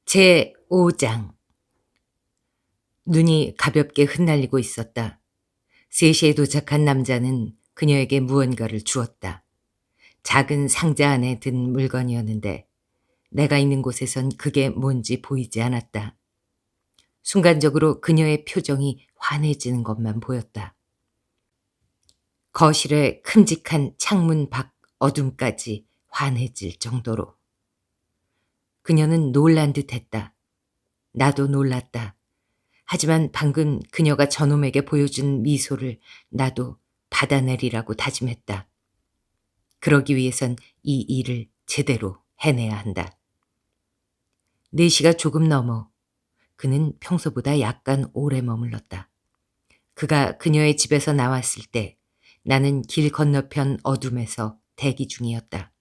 제5장. 눈이 가볍게 흩날리고 있었다. 3시에 도착한 남자는 그녀에게 무언가를 주었다. 작은 상자 안에 든 물건이었는데 내가 있는 곳에선 그게 뭔지 보이지 않았다. 순간적으로 그녀의 표정이 환해지는 것만 보였다. 거실의 큼직한 창문 밖 어둠까지 환해질 정도로. 그녀는 놀란 듯했다. 나도 놀랐다. 하지만 방금 그녀가 저놈에게 보여준 미소를 나도 받아내리라고 다짐했다. 그러기 위해선 이 일을 제대로 해내야 한다. 4시가 조금 넘어 그는 평소보다 약간 오래 머물렀다. 그가 그녀의 집에서 나왔을 때 나는 길 건너편 어둠에서 대기 중이었다.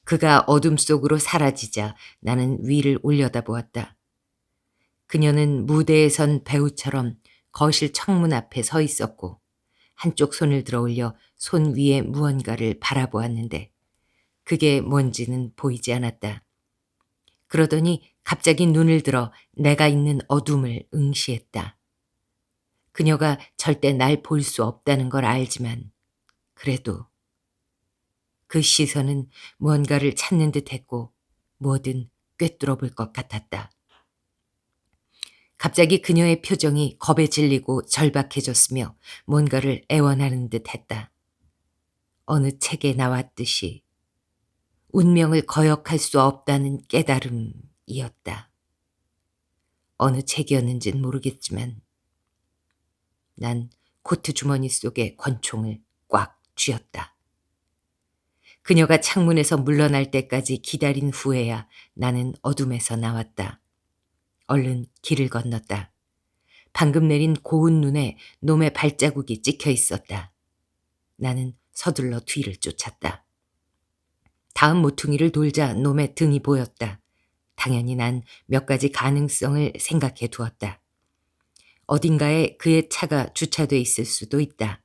그가 어둠 속으로 사라지자 나는 위를 올려다보았다. 그녀는 무대에 선 배우처럼 거실 창문 앞에 서 있었고 한쪽 손을 들어 올려 손 위에 무언가를 바라보았는데 그게 뭔지는 보이지 않았다. 그러더니 갑자기 눈을 들어 내가 있는 어둠을 응시했다. 그녀가 절대 날 볼 수 없다는 걸 알지만 그래도 그 시선은 무언가를 찾는 듯했고 뭐든 꿰뚫어 볼 것 같았다. 갑자기 그녀의 표정이 겁에 질리고 절박해졌으며 뭔가를 애원하는 듯했다. 어느 책에 나왔듯이 운명을 거역할 수 없다는 깨달음이었다. 어느 책이었는진 모르겠지만 난 코트 주머니 속에 권총을 꽉 쥐었다. 그녀가 창문에서 물러날 때까지 기다린 후에야 나는 어둠에서 나왔다. 얼른 길을 건넜다. 방금 내린 고운 눈에 놈의 발자국이 찍혀 있었다. 나는 서둘러 뒤를 쫓았다. 다음 모퉁이를 돌자 놈의 등이 보였다. 당연히 난 몇 가지 가능성을 생각해 두었다. 어딘가에 그의 차가 주차돼 있을 수도 있다.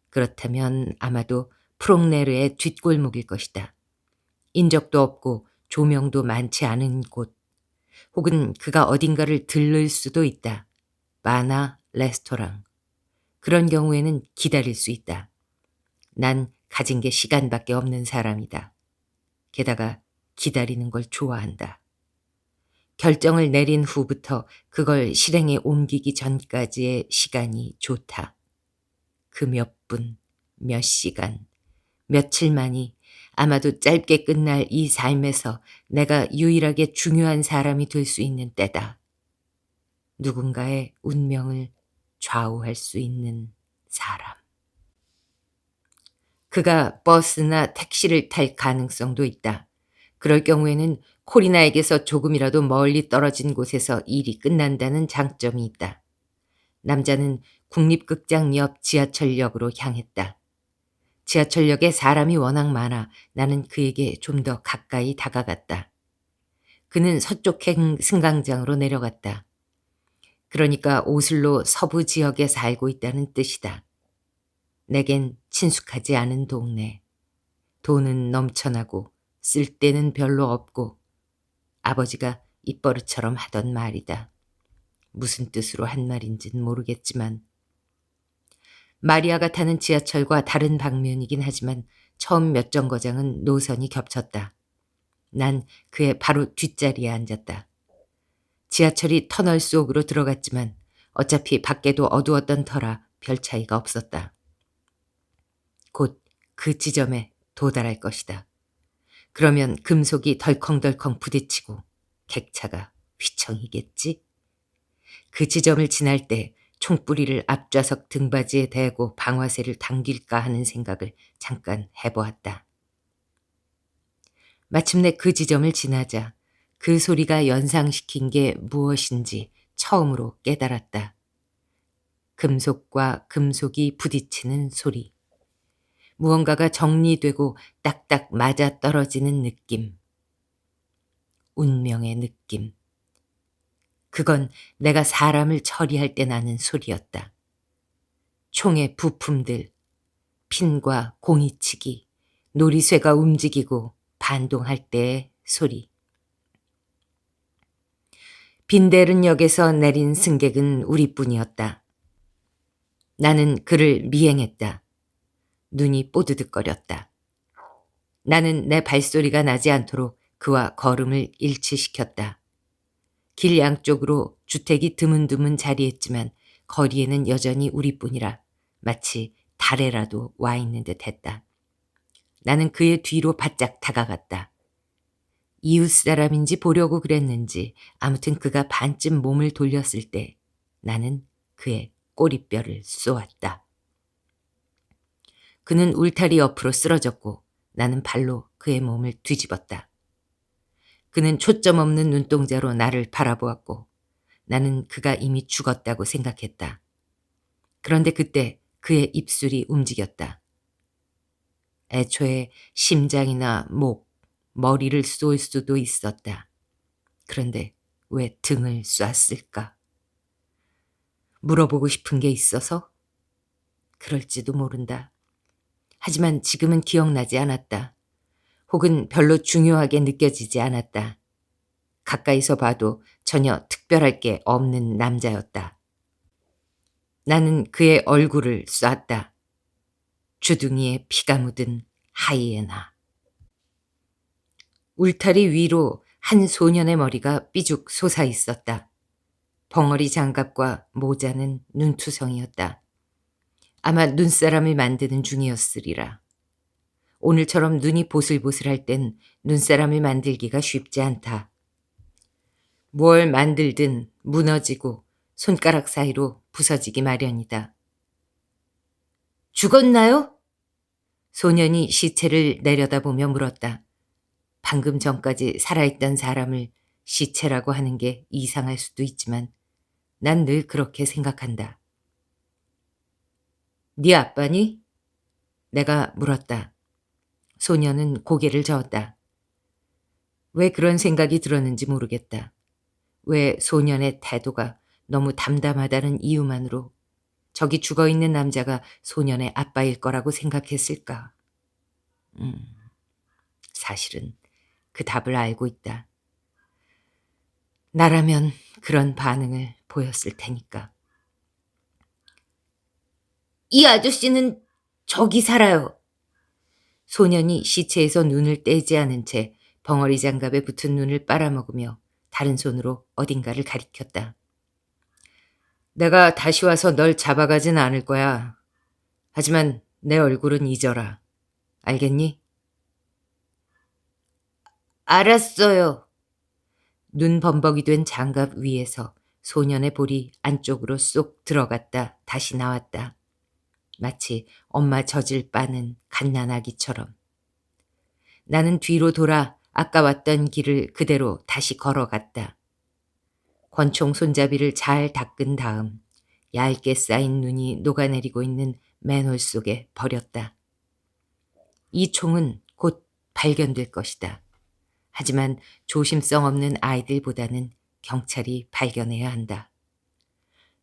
그렇다면 아마도 프롱네르의 뒷골목일 것이다. 인적도 없고 조명도 많지 않은 곳. 혹은 그가 어딘가를 들를 수도 있다. 바나 레스토랑. 그런 경우에는 기다릴 수 있다. 난 가진 게 시간밖에 없는 사람이다. 게다가 기다리는 걸 좋아한다. 결정을 내린 후부터 그걸 실행에 옮기기 전까지의 시간이 좋다. 그 몇 분, 몇 시간, 며칠만이 아마도 짧게 끝날 이 삶에서 내가 유일하게 중요한 사람이 될 수 있는 때다. 누군가의 운명을 좌우할 수 있는 사람. 그가 버스나 택시를 탈 가능성도 있다. 그럴 경우에는 코리나에게서 조금이라도 멀리 떨어진 곳에서 일이 끝난다는 장점이 있다. 남자는 국립극장 옆 지하철역으로 향했다. 지하철역에 사람이 워낙 많아 나는 그에게 좀 더 가까이 다가갔다. 그는 서쪽행 승강장으로 내려갔다. 그러니까 오슬로 서부 지역에 살고 있다는 뜻이다. 내겐 친숙하지 않은 동네. 돈은 넘쳐나고 쓸 데는 별로 없고 아버지가 입버릇처럼 하던 말이다. 무슨 뜻으로 한 말인지는 모르겠지만 마리아가 타는 지하철과 다른 방면이긴 하지만 처음 몇 정거장은 노선이 겹쳤다. 난 그의 바로 뒷자리에 앉았다. 지하철이 터널 속으로 들어갔지만 어차피 밖에도 어두웠던 터라 별 차이가 없었다. 곧 그 지점에 도달할 것이다. 그러면 금속이 덜컹덜컹 부딪히고 객차가 휘청이겠지? 그 지점을 지날 때 총뿌리를 앞좌석 등받이에 대고 방아쇠를 당길까 하는 생각을 잠깐 해보았다. 마침내 그 지점을 지나자 그 소리가 연상시킨 게 무엇인지 처음으로 깨달았다. 금속과 금속이 부딪히는 소리. 무언가가 정리되고 딱딱 맞아떨어지는 느낌. 운명의 느낌. 그건 내가 사람을 처리할 때 나는 소리였다. 총의 부품들, 핀과 공이치기, 놀이쇠가 움직이고 반동할 때의 소리. 빈데른역에서 내린 승객은 우리뿐이었다. 나는 그를 미행했다. 눈이 뽀드득거렸다. 나는 내 발소리가 나지 않도록 그와 걸음을 일치시켰다. 길 양쪽으로 주택이 드문드문 자리했지만 거리에는 여전히 우리뿐이라 마치 달에라도 와 있는 듯 했다. 나는 그의 뒤로 바짝 다가갔다. 이웃 사람인지 보려고 그랬는지 아무튼 그가 반쯤 몸을 돌렸을 때 나는 그의 꼬리뼈를 쏘았다. 그는 울타리 옆으로 쓰러졌고 나는 발로 그의 몸을 뒤집었다. 그는 초점 없는 눈동자로 나를 바라보았고 나는 그가 이미 죽었다고 생각했다. 그런데 그때 그의 입술이 움직였다. 애초에 심장이나 목, 머리를 쏠 수도 있었다. 그런데 왜 등을 쐈을까? 물어보고 싶은 게 있어서? 그럴지도 모른다. 하지만 지금은 기억나지 않았다. 혹은 별로 중요하게 느껴지지 않았다. 가까이서 봐도 전혀 특별할 게 없는 남자였다. 나는 그의 얼굴을 쐈다. 주둥이에 피가 묻은 하이에나. 울타리 위로 한 소년의 머리가 삐죽 솟아 있었다. 벙어리 장갑과 모자는 눈투성이었다. 아마 눈사람을 만드는 중이었으리라. 오늘처럼 눈이 보슬보슬할 땐 눈사람을 만들기가 쉽지 않다. 뭘 만들든 무너지고 손가락 사이로 부서지기 마련이다. 죽었나요? 소년이 시체를 내려다보며 물었다. 방금 전까지 살아있던 사람을 시체라고 하는 게 이상할 수도 있지만 난 늘 그렇게 생각한다. 네 아빠니? 내가 물었다. 소년은 고개를 저었다. 왜 그런 생각이 들었는지 모르겠다. 왜 소년의 태도가 너무 담담하다는 이유만으로 저기 죽어있는 남자가 소년의 아빠일 거라고 생각했을까? 사실은 그 답을 알고 있다. 나라면 그런 반응을 보였을 테니까. 이 아저씨는 저기 살아요. 소년이 시체에서 눈을 떼지 않은 채 벙어리 장갑에 붙은 눈을 빨아먹으며 다른 손으로 어딘가를 가리켰다. 내가 다시 와서 널 잡아가진 않을 거야. 하지만 내 얼굴은 잊어라. 알겠니? 알았어요. 눈 범벅이 된 장갑 위에서 소년의 볼이 안쪽으로 쏙 들어갔다 다시 나왔다. 마치 엄마 젖을 빠는 갓난아기처럼. 나는 뒤로 돌아 아까 왔던 길을 그대로 다시 걸어갔다. 권총 손잡이를 잘 닦은 다음 얇게 쌓인 눈이 녹아내리고 있는 맨홀 속에 버렸다. 이 총은 곧 발견될 것이다. 하지만 조심성 없는 아이들보다는 경찰이 발견해야 한다.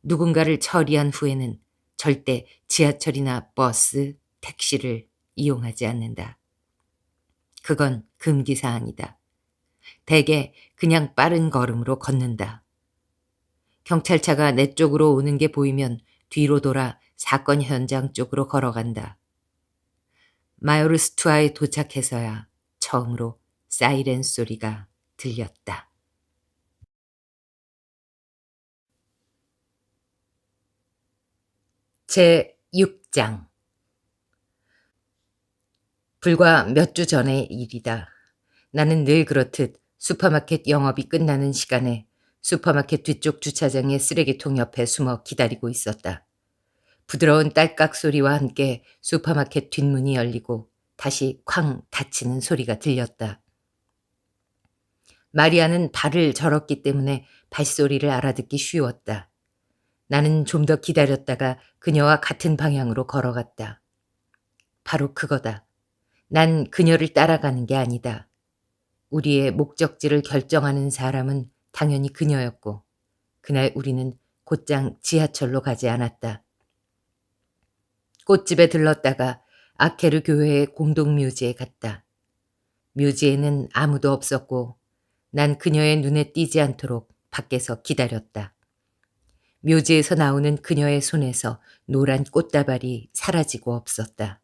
누군가를 처리한 후에는 절대 지하철이나 버스, 택시를 이용하지 않는다. 그건 금기사항이다. 대개 그냥 빠른 걸음으로 걷는다. 경찰차가 내 쪽으로 오는 게 보이면 뒤로 돌아 사건 현장 쪽으로 걸어간다. 마요르스투아에 도착해서야 처음으로 사이렌 소리가 들렸다. 제6장. 불과 몇 주 전의 일이다. 나는 늘 그렇듯 슈퍼마켓 영업이 끝나는 시간에 슈퍼마켓 뒤쪽 주차장의 쓰레기통 옆에 숨어 기다리고 있었다. 부드러운 딸깍 소리와 함께 슈퍼마켓 뒷문이 열리고 다시 쾅 닫히는 소리가 들렸다. 마리아는 발을 절었기 때문에 발소리를 알아듣기 쉬웠다. 나는 좀 더 기다렸다가 그녀와 같은 방향으로 걸어갔다. 바로 그거다. 난 그녀를 따라가는 게 아니다. 우리의 목적지를 결정하는 사람은 당연히 그녀였고 그날 우리는 곧장 지하철로 가지 않았다. 꽃집에 들렀다가 아케르 교회의 공동묘지에 갔다. 묘지에는 아무도 없었고 난 그녀의 눈에 띄지 않도록 밖에서 기다렸다. 묘지에서 나오는 그녀의 손에서 노란 꽃다발이 사라지고 없었다.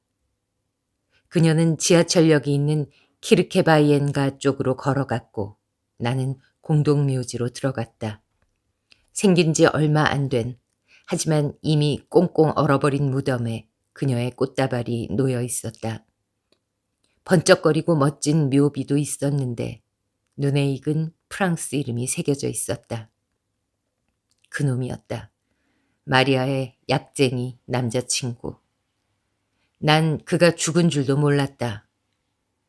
그녀는 지하철역이 있는 키르케바이엔가 쪽으로 걸어갔고 나는 공동묘지로 들어갔다. 생긴 지 얼마 안 된, 하지만 이미 꽁꽁 얼어버린 무덤에 그녀의 꽃다발이 놓여 있었다. 번쩍거리고 멋진 묘비도 있었는데 눈에 익은 프랑스 이름이 새겨져 있었다. 그놈이었다. 마리아의 약쟁이 남자친구. 난 그가 죽은 줄도 몰랐다.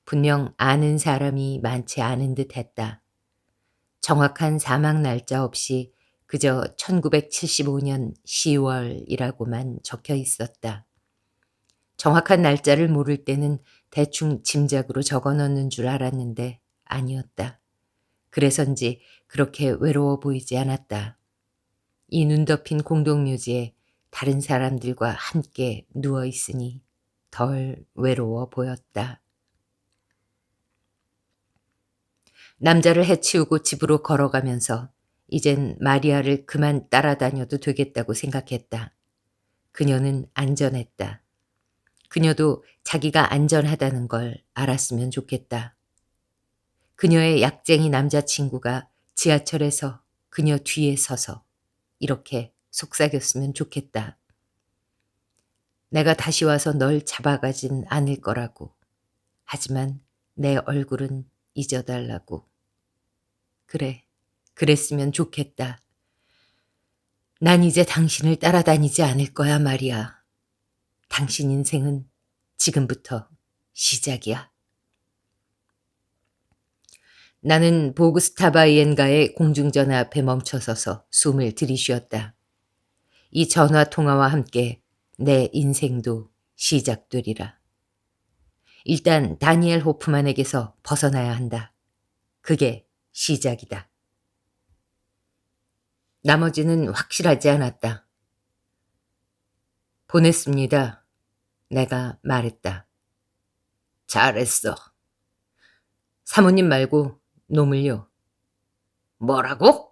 분명 아는 사람이 많지 않은 듯 했다. 정확한 사망 날짜 없이 그저 1975년 10월이라고만 적혀 있었다. 정확한 날짜를 모를 때는 대충 짐작으로 적어 넣는 줄 알았는데 아니었다. 그래서인지 그렇게 외로워 보이지 않았다. 이 눈 덮인 공동묘지에 다른 사람들과 함께 누워 있으니 덜 외로워 보였다. 남자를 해치우고 집으로 걸어가면서 이젠 마리아를 그만 따라다녀도 되겠다고 생각했다. 그녀는 안전했다. 그녀도 자기가 안전하다는 걸 알았으면 좋겠다. 그녀의 약쟁이 남자친구가 지하철에서 그녀 뒤에 서서 이렇게 속삭였으면 좋겠다. 내가 다시 와서 널 잡아가진 않을 거라고. 하지만 내 얼굴은 잊어달라고. 그래, 그랬으면 좋겠다. 난 이제 당신을 따라다니지 않을 거야, 마리아. 당신 인생은 지금부터 시작이야. 나는 보그스타바이엔가의 공중전화 앞에 멈춰서서 숨을 들이쉬었다. 이 전화 통화와 함께 내 인생도 시작되리라. 일단 다니엘 호프만에게서 벗어나야 한다. 그게 시작이다. 나머지는 확실하지 않았다. 보냈습니다. 내가 말했다. 잘했어. 사모님 말고 놈을요. 뭐라고?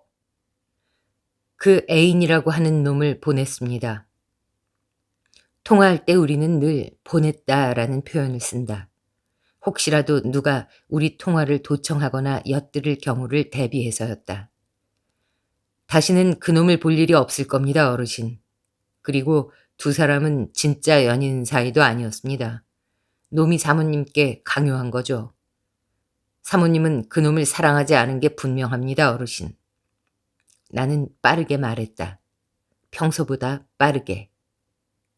그 애인이라고 하는 놈을 보냈습니다. 통화할 때 우리는 늘 보냈다라는 표현을 쓴다. 혹시라도 누가 우리 통화를 도청하거나 엿들을 경우를 대비해서였다. 다시는 그놈을 볼 일이 없을 겁니다, 어르신. 그리고 두 사람은 진짜 연인 사이도 아니었습니다. 놈이 사모님께 강요한 거죠. 사모님은 그놈을 사랑하지 않은 게 분명합니다, 어르신. 나는 빠르게 말했다. 평소보다 빠르게.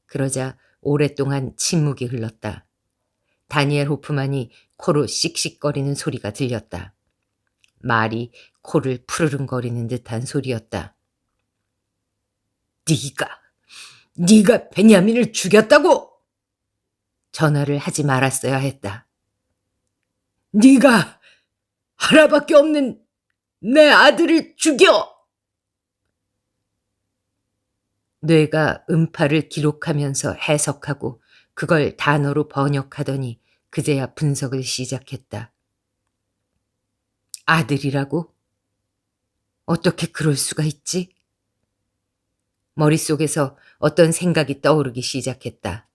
그러자 오랫동안 침묵이 흘렀다. 다니엘 호프만이 코로 씩씩거리는 소리가 들렸다. 말이 코를 푸르릉거리는 듯한 소리였다. 네가 베냐민을 죽였다고! 전화를 하지 말았어야 했다. 네가 하나밖에 없는 내 아들을 죽여! 뇌가 음파를 기록하면서 해석하고 그걸 단어로 번역하더니 그제야 분석을 시작했다. 아들이라고? 어떻게 그럴 수가 있지? 머릿속에서 어떤 생각이 떠오르기 시작했다.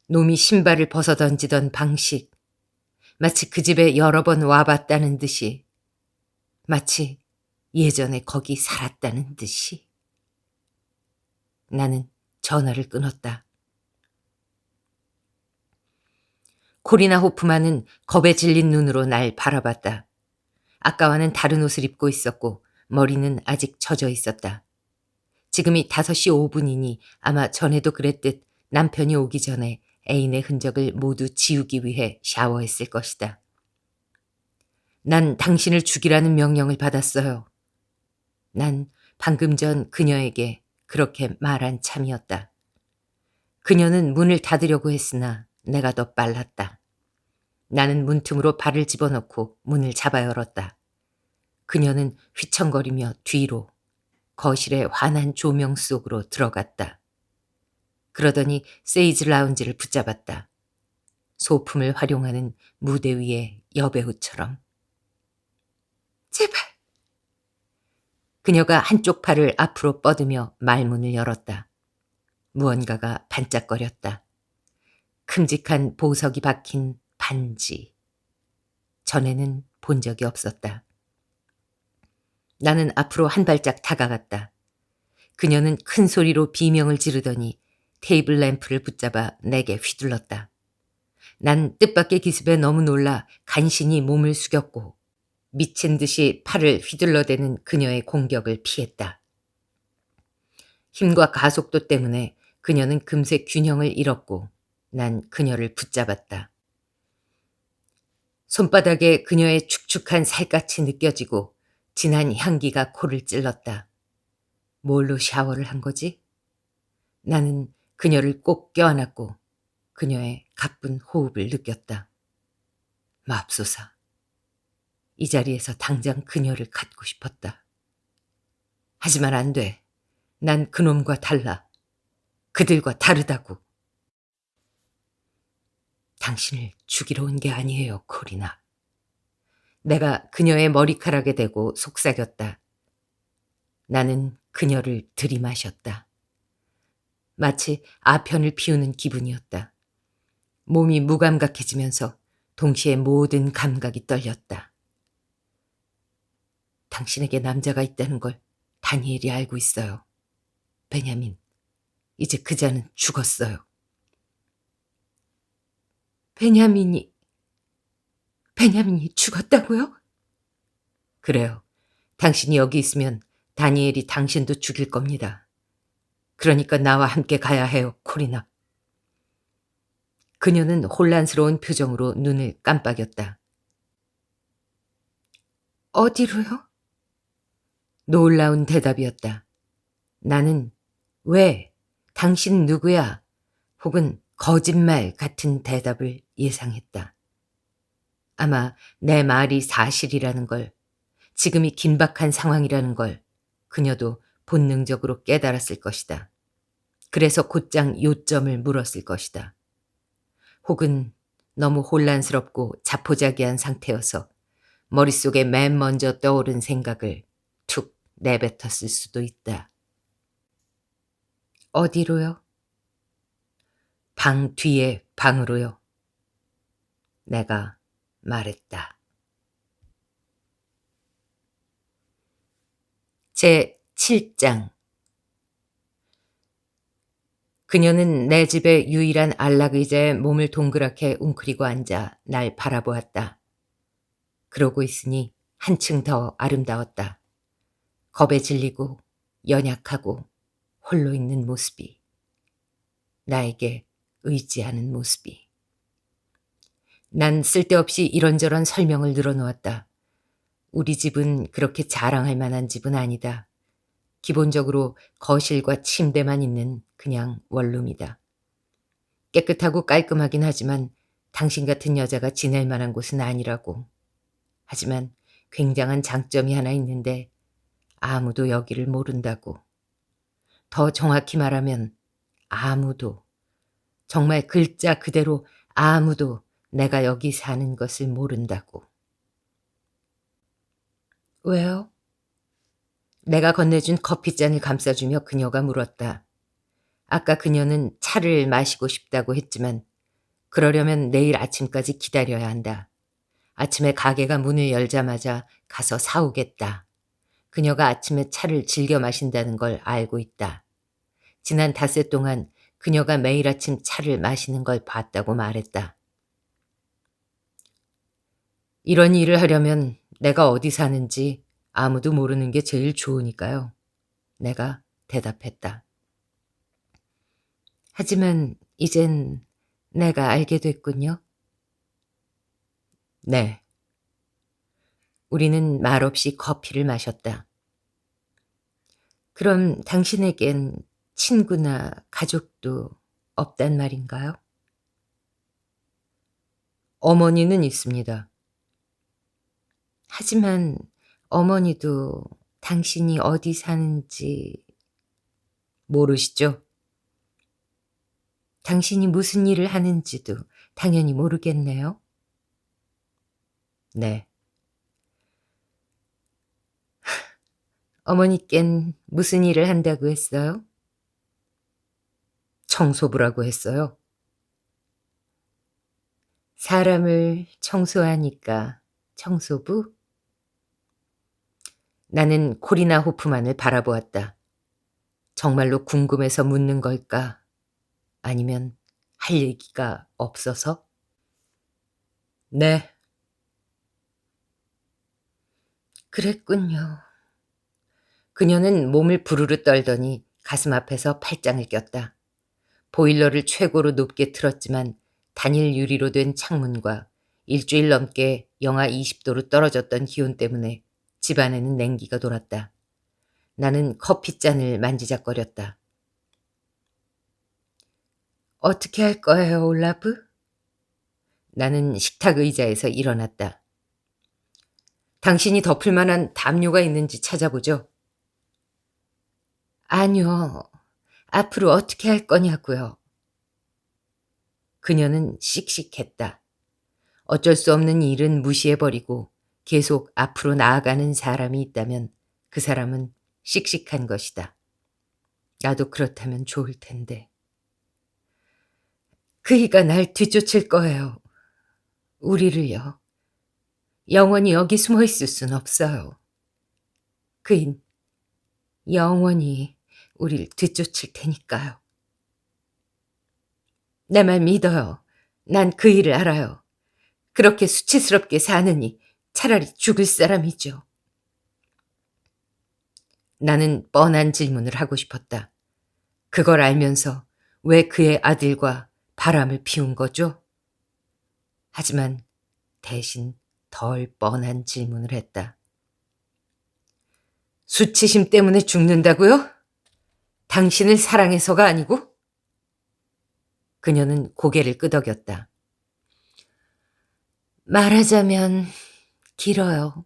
놈이 신발을 벗어던지던 방식, 마치 그 집에 여러 번 와봤다는 듯이, 마치 예전에 거기 살았다는 듯이. 나는 전화를 끊었다. 코리나 호프만은 겁에 질린 눈으로 날 바라봤다. 아까와는 다른 옷을 입고 있었고 머리는 아직 젖어 있었다. 지금이 5시 5분이니 아마 전에도 그랬듯 남편이 오기 전에 애인의 흔적을 모두 지우기 위해 샤워했을 것이다. 난 당신을 죽이라는 명령을 받았어요. 난 방금 전 그녀에게 그렇게 말한 참이었다. 그녀는 문을 닫으려고 했으나 내가 더 빨랐다. 나는 문틈으로 발을 집어넣고 문을 잡아 열었다. 그녀는 휘청거리며 뒤로 거실의 환한 조명 속으로 들어갔다. 그러더니 세이즈 라운지를 붙잡았다. 소품을 활용하는 무대 위의 여배우처럼. 제발, 그녀가 한쪽 팔을 앞으로 뻗으며 말문을 열었다. 무언가가 반짝거렸다. 큼직한 보석이 박힌 반지. 전에는 본 적이 없었다. 나는 앞으로 한 발짝 다가갔다. 그녀는 큰 소리로 비명을 지르더니 테이블 램프를 붙잡아 내게 휘둘렀다. 난 뜻밖의 기습에 너무 놀라 간신히 몸을 숙였고 미친 듯이 팔을 휘둘러대는 그녀의 공격을 피했다. 힘과 가속도 때문에 그녀는 금세 균형을 잃었고 난 그녀를 붙잡았다. 손바닥에 그녀의 축축한 살갗이 느껴지고 진한 향기가 코를 찔렀다. 뭘로 샤워를 한 거지? 나는 그녀를 꼭 껴안았고 그녀의 가쁜 호흡을 느꼈다. 맙소사. 이 자리에서 당장 그녀를 갖고 싶었다. 하지만 안 돼. 난 그놈과 달라. 그들과 다르다고. 당신을 죽이러 온 게 아니에요, 코리나. 내가 그녀의 머리카락에 대고 속삭였다. 나는 그녀를 들이마셨다. 마치 아편을 피우는 기분이었다. 몸이 무감각해지면서 동시에 모든 감각이 떨렸다. 당신에게 남자가 있다는 걸 다니엘이 알고 있어요. 베냐민, 이제 그자는 죽었어요. 베냐민이 죽었다고요? 그래요. 당신이 여기 있으면 다니엘이 당신도 죽일 겁니다. 그러니까 나와 함께 가야 해요, 코리나. 그녀는 혼란스러운 표정으로 눈을 깜빡였다. 어디로요? 놀라운 대답이었다. 나는 왜? 당신 누구야? 혹은 거짓말 같은 대답을 예상했다. 아마 내 말이 사실이라는 걸, 지금이 긴박한 상황이라는 걸 그녀도 본능적으로 깨달았을 것이다. 그래서 곧장 요점을 물었을 것이다. 혹은 너무 혼란스럽고 자포자기한 상태여서 머릿속에 맨 먼저 떠오른 생각을 툭 내뱉었을 수도 있다. 어디로요? 방 뒤에 방으로요. 내가 말했다. 제 7장. 그녀는 내 집의 유일한 안락의자에 몸을 동그랗게 웅크리고 앉아 날 바라보았다. 그러고 있으니 한층 더 아름다웠다. 겁에 질리고 연약하고 홀로 있는 모습이. 나에게 의지하는 모습이. 난 쓸데없이 이런저런 설명을 늘어놓았다. 우리 집은 그렇게 자랑할 만한 집은 아니다. 기본적으로 거실과 침대만 있는 그냥 원룸이다. 깨끗하고 깔끔하긴 하지만 당신 같은 여자가 지낼 만한 곳은 아니라고. 하지만 굉장한 장점이 하나 있는데 아무도 여기를 모른다고. 더 정확히 말하면 아무도, 정말 글자 그대로 아무도 내가 여기 사는 것을 모른다고. 왜요? 내가 건네준 커피잔을 감싸주며 그녀가 물었다. 아까 그녀는 차를 마시고 싶다고 했지만 그러려면 내일 아침까지 기다려야 한다. 아침에 가게가 문을 열자마자 가서 사오겠다. 그녀가 아침에 차를 즐겨 마신다는 걸 알고 있다. 지난 닷새 동안 그녀가 매일 아침 차를 마시는 걸 봤다고 말했다. 이런 일을 하려면 내가 어디 사는지 아무도 모르는 게 제일 좋으니까요. 내가 대답했다. 하지만 이젠 내가 알게 됐군요. 네. 우리는 말없이 커피를 마셨다. 그럼 당신에겐 친구나 가족도 없단 말인가요? 어머니는 있습니다. 하지만 어머니도 당신이 어디 사는지 모르시죠? 당신이 무슨 일을 하는지도 당연히 모르겠네요. 네. 어머니껜 무슨 일을 한다고 했어요? 청소부라고 했어요. 사람을 청소하니까 청소부? 나는 코리나 호프만을 바라보았다. 정말로 궁금해서 묻는 걸까? 아니면 할 얘기가 없어서? 네. 그랬군요. 그녀는 몸을 부르르 떨더니 가슴 앞에서 팔짱을 꼈다. 보일러를 최고로 높게 틀었지만 단일 유리로 된 창문과 일주일 넘게 영하 20도로 떨어졌던 기온 때문에 집안에는 냉기가 돌았다. 나는 커피잔을 만지작거렸다. 어떻게 할 거예요, 올라브? 나는 식탁 의자에서 일어났다. 당신이 덮을 만한 담요가 있는지 찾아보죠. 아니요. 앞으로 어떻게 할 거냐고요. 그녀는 씩씩했다. 어쩔 수 없는 일은 무시해버리고 계속 앞으로 나아가는 사람이 있다면 그 사람은 씩씩한 것이다. 나도 그렇다면 좋을 텐데. 그이가 날 뒤쫓을 거예요. 우리를요. 영원히 여기 숨어 있을 순 없어요. 그인 영원히 우릴 뒤쫓을 테니까요. 내 말 믿어요. 난 그 일을 알아요. 그렇게 수치스럽게 사느니 차라리 죽을 사람이죠. 나는 뻔한 질문을 하고 싶었다. 그걸 알면서 왜 그의 아들과 바람을 피운 거죠? 하지만 대신 덜 뻔한 질문을 했다. 수치심 때문에 죽는다고요? 당신을 사랑해서가 아니고? 그녀는 고개를 끄덕였다. 말하자면 길어요.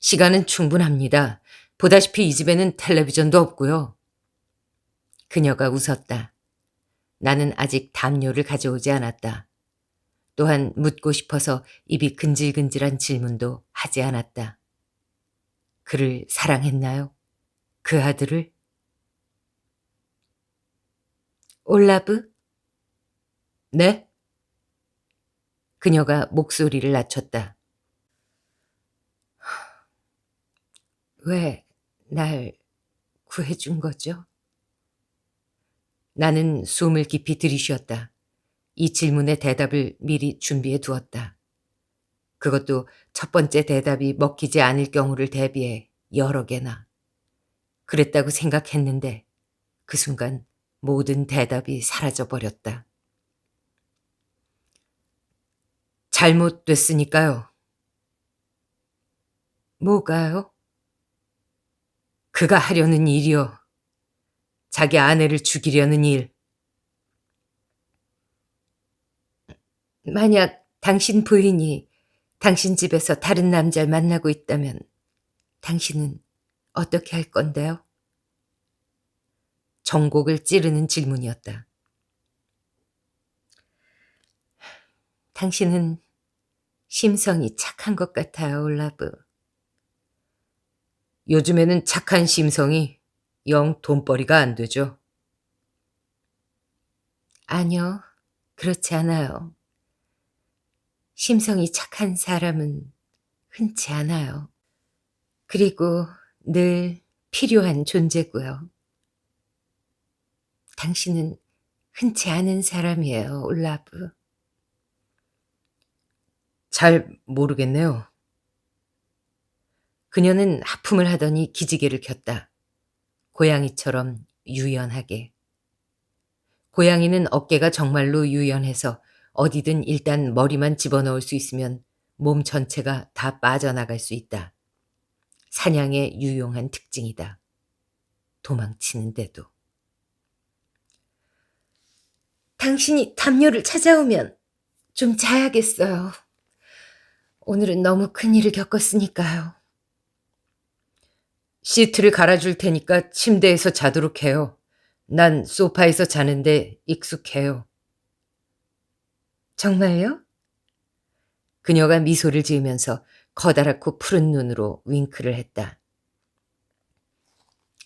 시간은 충분합니다. 보다시피 이 집에는 텔레비전도 없고요. 그녀가 웃었다. 나는 아직 담요를 가져오지 않았다. 또한 묻고 싶어서 입이 근질근질한 질문도 하지 않았다. 그를 사랑했나요? 그 아들을? 올라브? 네? 그녀가 목소리를 낮췄다. 왜 날 구해준 거죠? 나는 숨을 깊이 들이쉬었다. 이 질문의 대답을 미리 준비해 두었다. 그것도 첫 번째 대답이 먹히지 않을 경우를 대비해 여러 개나. 그랬다고 생각했는데 그 순간 모든 대답이 사라져버렸다. 잘못됐으니까요. 뭐가요? 그가 하려는 일이요. 자기 아내를 죽이려는 일. 만약 당신 부인이 당신 집에서 다른 남자를 만나고 있다면 당신은 어떻게 할 건데요? 정곡을 찌르는 질문이었다. 당신은 심성이 착한 것 같아요, 올라브. 요즘에는 착한 심성이 영 돈벌이가 안 되죠. 아니요, 그렇지 않아요. 심성이 착한 사람은 흔치 않아요. 그리고 늘 필요한 존재고요. 당신은 흔치 않은 사람이에요, 올라브. 잘 모르겠네요. 그녀는 하품을 하더니 기지개를 켰다. 고양이처럼 유연하게. 고양이는 어깨가 정말로 유연해서 어디든 일단 머리만 집어넣을 수 있으면 몸 전체가 다 빠져나갈 수 있다. 사냥의 유용한 특징이다. 도망치는데도. 당신이 담요를 찾아오면 좀 자야겠어요. 오늘은 너무 큰일을 겪었으니까요. 시트를 갈아줄 테니까 침대에서 자도록 해요. 난 소파에서 자는데 익숙해요. 정말요? 그녀가 미소를 지으면서 커다랗고 푸른 눈으로 윙크를 했다.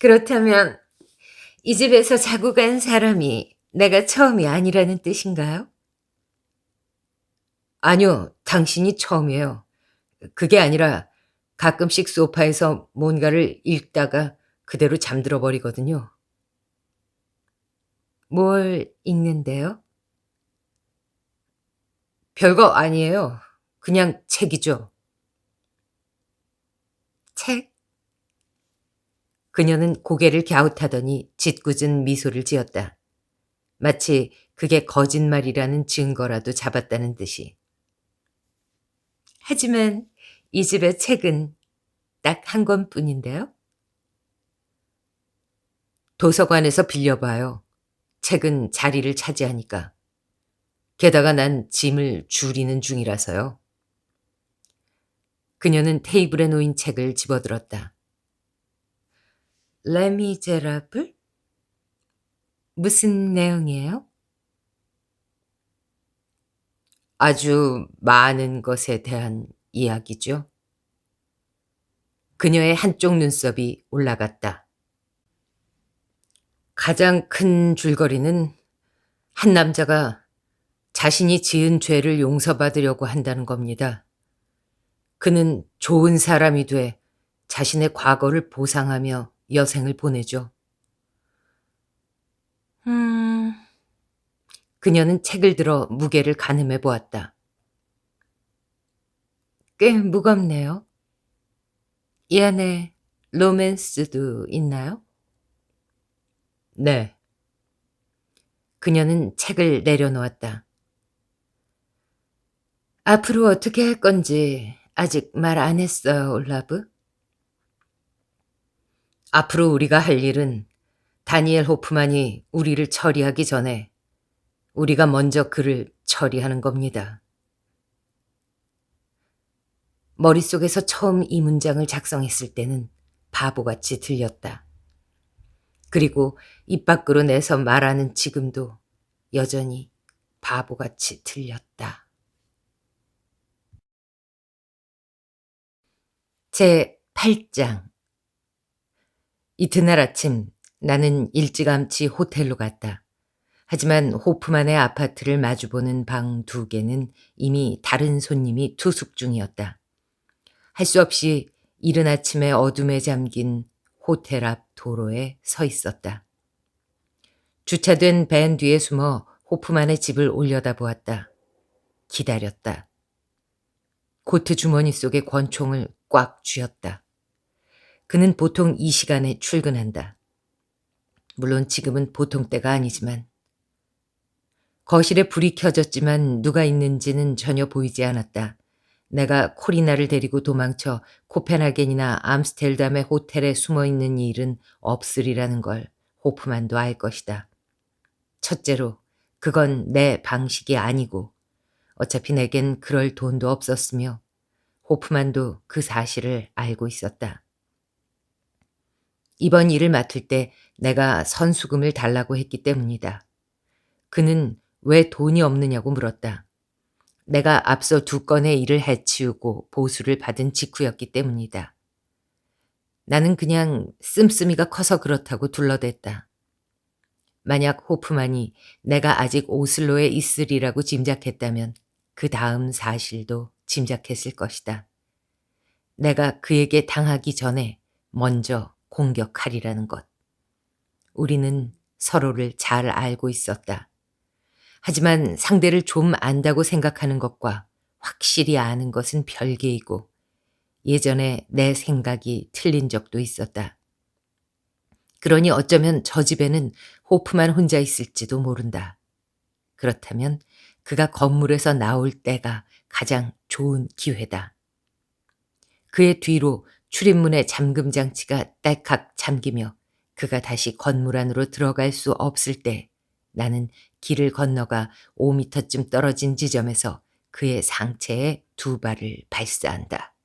그렇다면 이 집에서 자고 간 사람이 내가 처음이 아니라는 뜻인가요? 아니요. 당신이 처음이에요. 그게 아니라 가끔씩 소파에서 뭔가를 읽다가 그대로 잠들어 버리거든요. 뭘 읽는데요? 별거 아니에요. 그냥 책이죠. 책? 그녀는 고개를 갸웃하더니 짓궂은 미소를 지었다. 마치 그게 거짓말이라는 증거라도 잡았다는 듯이. 하지만 이 집의 책은 딱 한 권뿐인데요. 도서관에서 빌려봐요. 책은 자리를 차지하니까. 게다가 난 짐을 줄이는 중이라서요. 그녀는 테이블에 놓인 책을 집어들었다. 레미제라블? 무슨 내용이에요? 아주 많은 것에 대한 이야기죠. 그녀의 한쪽 눈썹이 올라갔다. 가장 큰 줄거리는 한 남자가 자신이 지은 죄를 용서받으려고 한다는 겁니다. 그는 좋은 사람이 돼 자신의 과거를 보상하며 여생을 보내죠. 음, 그녀는 책을 들어 무게를 가늠해 보았다. 꽤 무겁네요. 이 안에 로맨스도 있나요? 네. 그녀는 책을 내려놓았다. 앞으로 어떻게 할 건지 아직 말 안 했어요, 올라브. 앞으로 우리가 할 일은 다니엘 호프만이 우리를 처리하기 전에 우리가 먼저 그를 처리하는 겁니다. 머릿속에서 처음 이 문장을 작성했을 때는 바보같이 들렸다. 그리고 입 밖으로 내서 말하는 지금도 여전히 바보같이 들렸다. 제 8장. 이튿날 아침 나는 일찌감치 호텔로 갔다. 하지만 호프만의 아파트를 마주보는 방 2개는 이미 다른 손님이 투숙 중이었다. 할 수 없이 이른 아침에 어둠에 잠긴 호텔 앞 도로에 서 있었다. 주차된 밴 뒤에 숨어 호프만의 집을 올려다보았다. 기다렸다. 코트 주머니 속에 권총을 꽉 쥐었다. 그는 보통 이 시간에 출근한다. 물론 지금은 보통 때가 아니지만. 거실에 불이 켜졌지만 누가 있는지는 전혀 보이지 않았다. 내가 코리나를 데리고 도망쳐 코펜하겐이나 암스테르담의 호텔에 숨어있는 일은 없으리라는 걸 호프만도 알 것이다. 첫째로 그건 내 방식이 아니고 어차피 내겐 그럴 돈도 없었으며 호프만도 그 사실을 알고 있었다. 이번 일을 맡을 때 내가 선수금을 달라고 했기 때문이다. 그는 왜 돈이 없느냐고 물었다. 내가 앞서 2건의 일을 해치우고 보수를 받은 직후였기 때문이다. 나는 그냥 씀씀이가 커서 그렇다고 둘러댔다. 만약 호프만이 내가 아직 오슬로에 있으리라고 짐작했다면 그 다음 사실도 짐작했을 것이다. 내가 그에게 당하기 전에 먼저 공격하리라는 것. 우리는 서로를 잘 알고 있었다. 하지만 상대를 좀 안다고 생각하는 것과 확실히 아는 것은 별개이고 예전에 내 생각이 틀린 적도 있었다. 그러니 어쩌면 저 집에는 호프만 혼자 있을지도 모른다. 그렇다면 그가 건물에서 나올 때가 가장 좋은 기회다. 그의 뒤로 출입문의 잠금 장치가 딸칵 잠기며 그가 다시 건물 안으로 들어갈 수 없을 때 나는 길을 건너가 5미터쯤 떨어진 지점에서 그의 상체에 2발을 발사한다.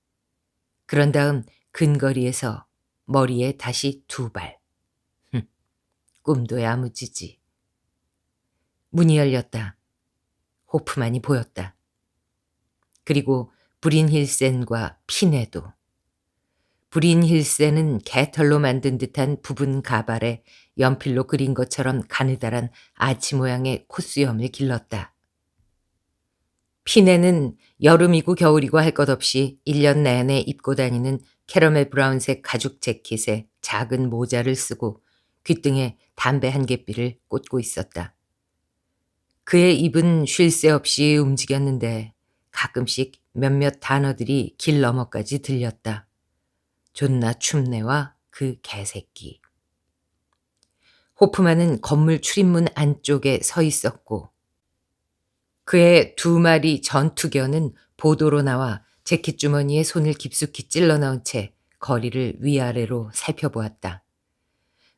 그런 다음 근거리에서 머리에 다시 2발. 꿈도 야무지지. 문이 열렸다. 호프만이 보였다. 그리고 브린힐센과 피네도. 브린 힐스에는 개털로 만든 듯한 부분 가발에 연필로 그린 것처럼 가느다란 아치 모양의 콧수염을 길렀다. 피네는 여름이고 겨울이고 할 것 없이 1년 내내 입고 다니는 캐러멜 브라운색 가죽 재킷에 작은 모자를 쓰고 귓등에 담배 한 개삐를 꽂고 있었다. 그의 입은 쉴 새 없이 움직였는데 가끔씩 몇몇 단어들이 길 너머까지 들렸다. 존나 춥네와 그 개새끼. 호프만은 건물 출입문 안쪽에 서 있었고 그의 2마리 전투견은 보도로 나와 재킷 주머니에 손을 깊숙이 찔러 넣은 채 거리를 위아래로 살펴보았다.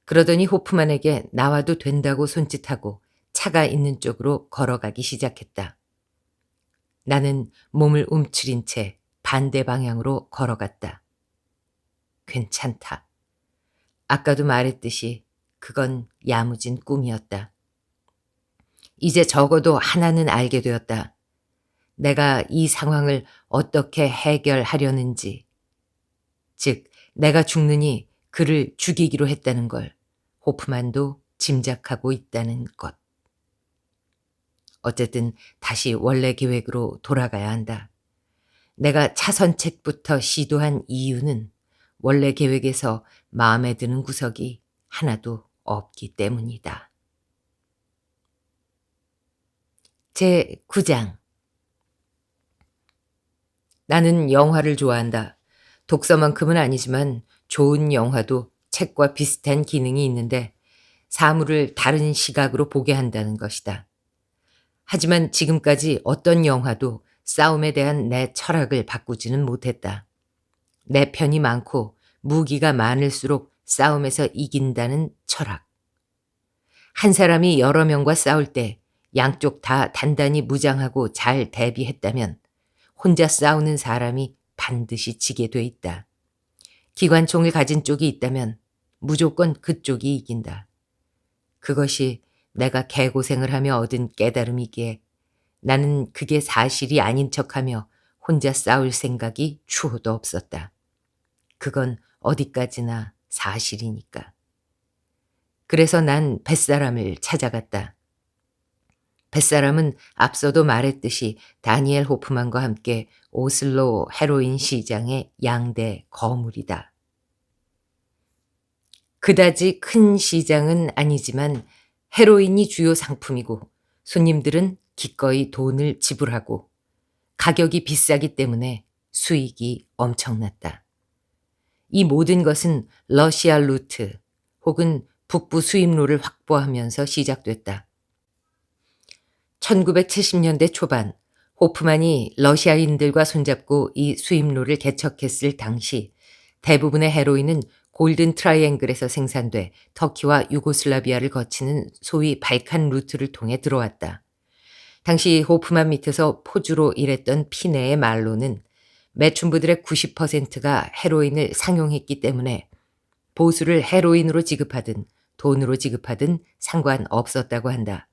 그러더니 호프만에게 나와도 된다고 손짓하고 차가 있는 쪽으로 걸어가기 시작했다. 나는 몸을 움츠린 채 반대 방향으로 걸어갔다. 괜찮다. 아까도 말했듯이 그건 야무진 꿈이었다. 이제 적어도 하나는 알게 되었다. 내가 이 상황을 어떻게 해결하려는지. 즉, 내가 죽느니 그를 죽이기로 했다는 걸 호프만도 짐작하고 있다는 것. 어쨌든 다시 원래 계획으로 돌아가야 한다. 내가 차선책부터 시도한 이유는 원래 계획에서 마음에 드는 구석이 하나도 없기 때문이다. 제9장. 나는 영화를 좋아한다. 독서만큼은 아니지만 좋은 영화도 책과 비슷한 기능이 있는데 사물을 다른 시각으로 보게 한다는 것이다. 하지만 지금까지 어떤 영화도 싸움에 대한 내 철학을 바꾸지는 못했다. 내 편이 많고 무기가 많을수록 싸움에서 이긴다는 철학. 한 사람이 여러 명과 싸울 때 양쪽 다 단단히 무장하고 잘 대비했다면 혼자 싸우는 사람이 반드시 지게 돼 있다. 기관총을 가진 쪽이 있다면 무조건 그쪽이 이긴다. 그것이 내가 개고생을 하며 얻은 깨달음이기에 나는 그게 사실이 아닌 척하며 혼자 싸울 생각이 추호도 없었다. 그건 어디까지나 사실이니까. 그래서 난 뱃사람을 찾아갔다. 뱃사람은 앞서도 말했듯이 다니엘 호프만과 함께 오슬로 헤로인 시장의 양대 거물이다. 그다지 큰 시장은 아니지만 헤로인이 주요 상품이고 손님들은 기꺼이 돈을 지불하고 가격이 비싸기 때문에 수익이 엄청났다. 이 모든 것은 러시아 루트 혹은 북부 수입로를 확보하면서 시작됐다. 1970년대 초반 호프만이 러시아인들과 손잡고 이 수입로를 개척했을 당시 대부분의 헤로인은 골든 트라이앵글에서 생산돼 터키와 유고슬라비아를 거치는 소위 발칸 루트를 통해 들어왔다. 당시 호프만 밑에서 포주로 일했던 피네의 말로는 매춘부들의 90%가 헤로인을 상용했기 때문에 보수를 헤로인으로 지급하든 돈으로 지급하든 상관없었다고 한다.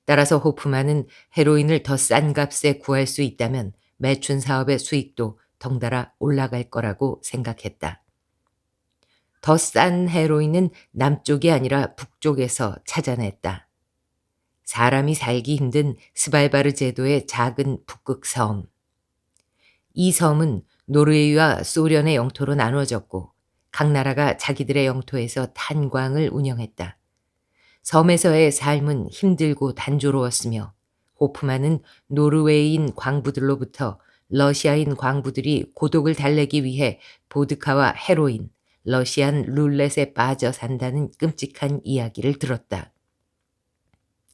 따라서 호프만은 헤로인을 더 싼 값에 구할 수 있다면 매춘 사업의 수익도 덩달아 올라갈 거라고 생각했다. 더 싼 헤로인은 남쪽이 아니라 북쪽에서 찾아냈다. 사람이 살기 힘든 스발바르 제도의 작은 북극 섬. 이 섬은 노르웨이와 소련의 영토로 나누어졌고 각 나라가 자기들의 영토에서 탄광을 운영했다. 섬에서의 삶은 힘들고 단조로웠으며 호프만은 노르웨이인 광부들로부터 러시아인 광부들이 고독을 달래기 위해 보드카와 헤로인, 러시안 룰렛에 빠져 산다는 끔찍한 이야기를 들었다.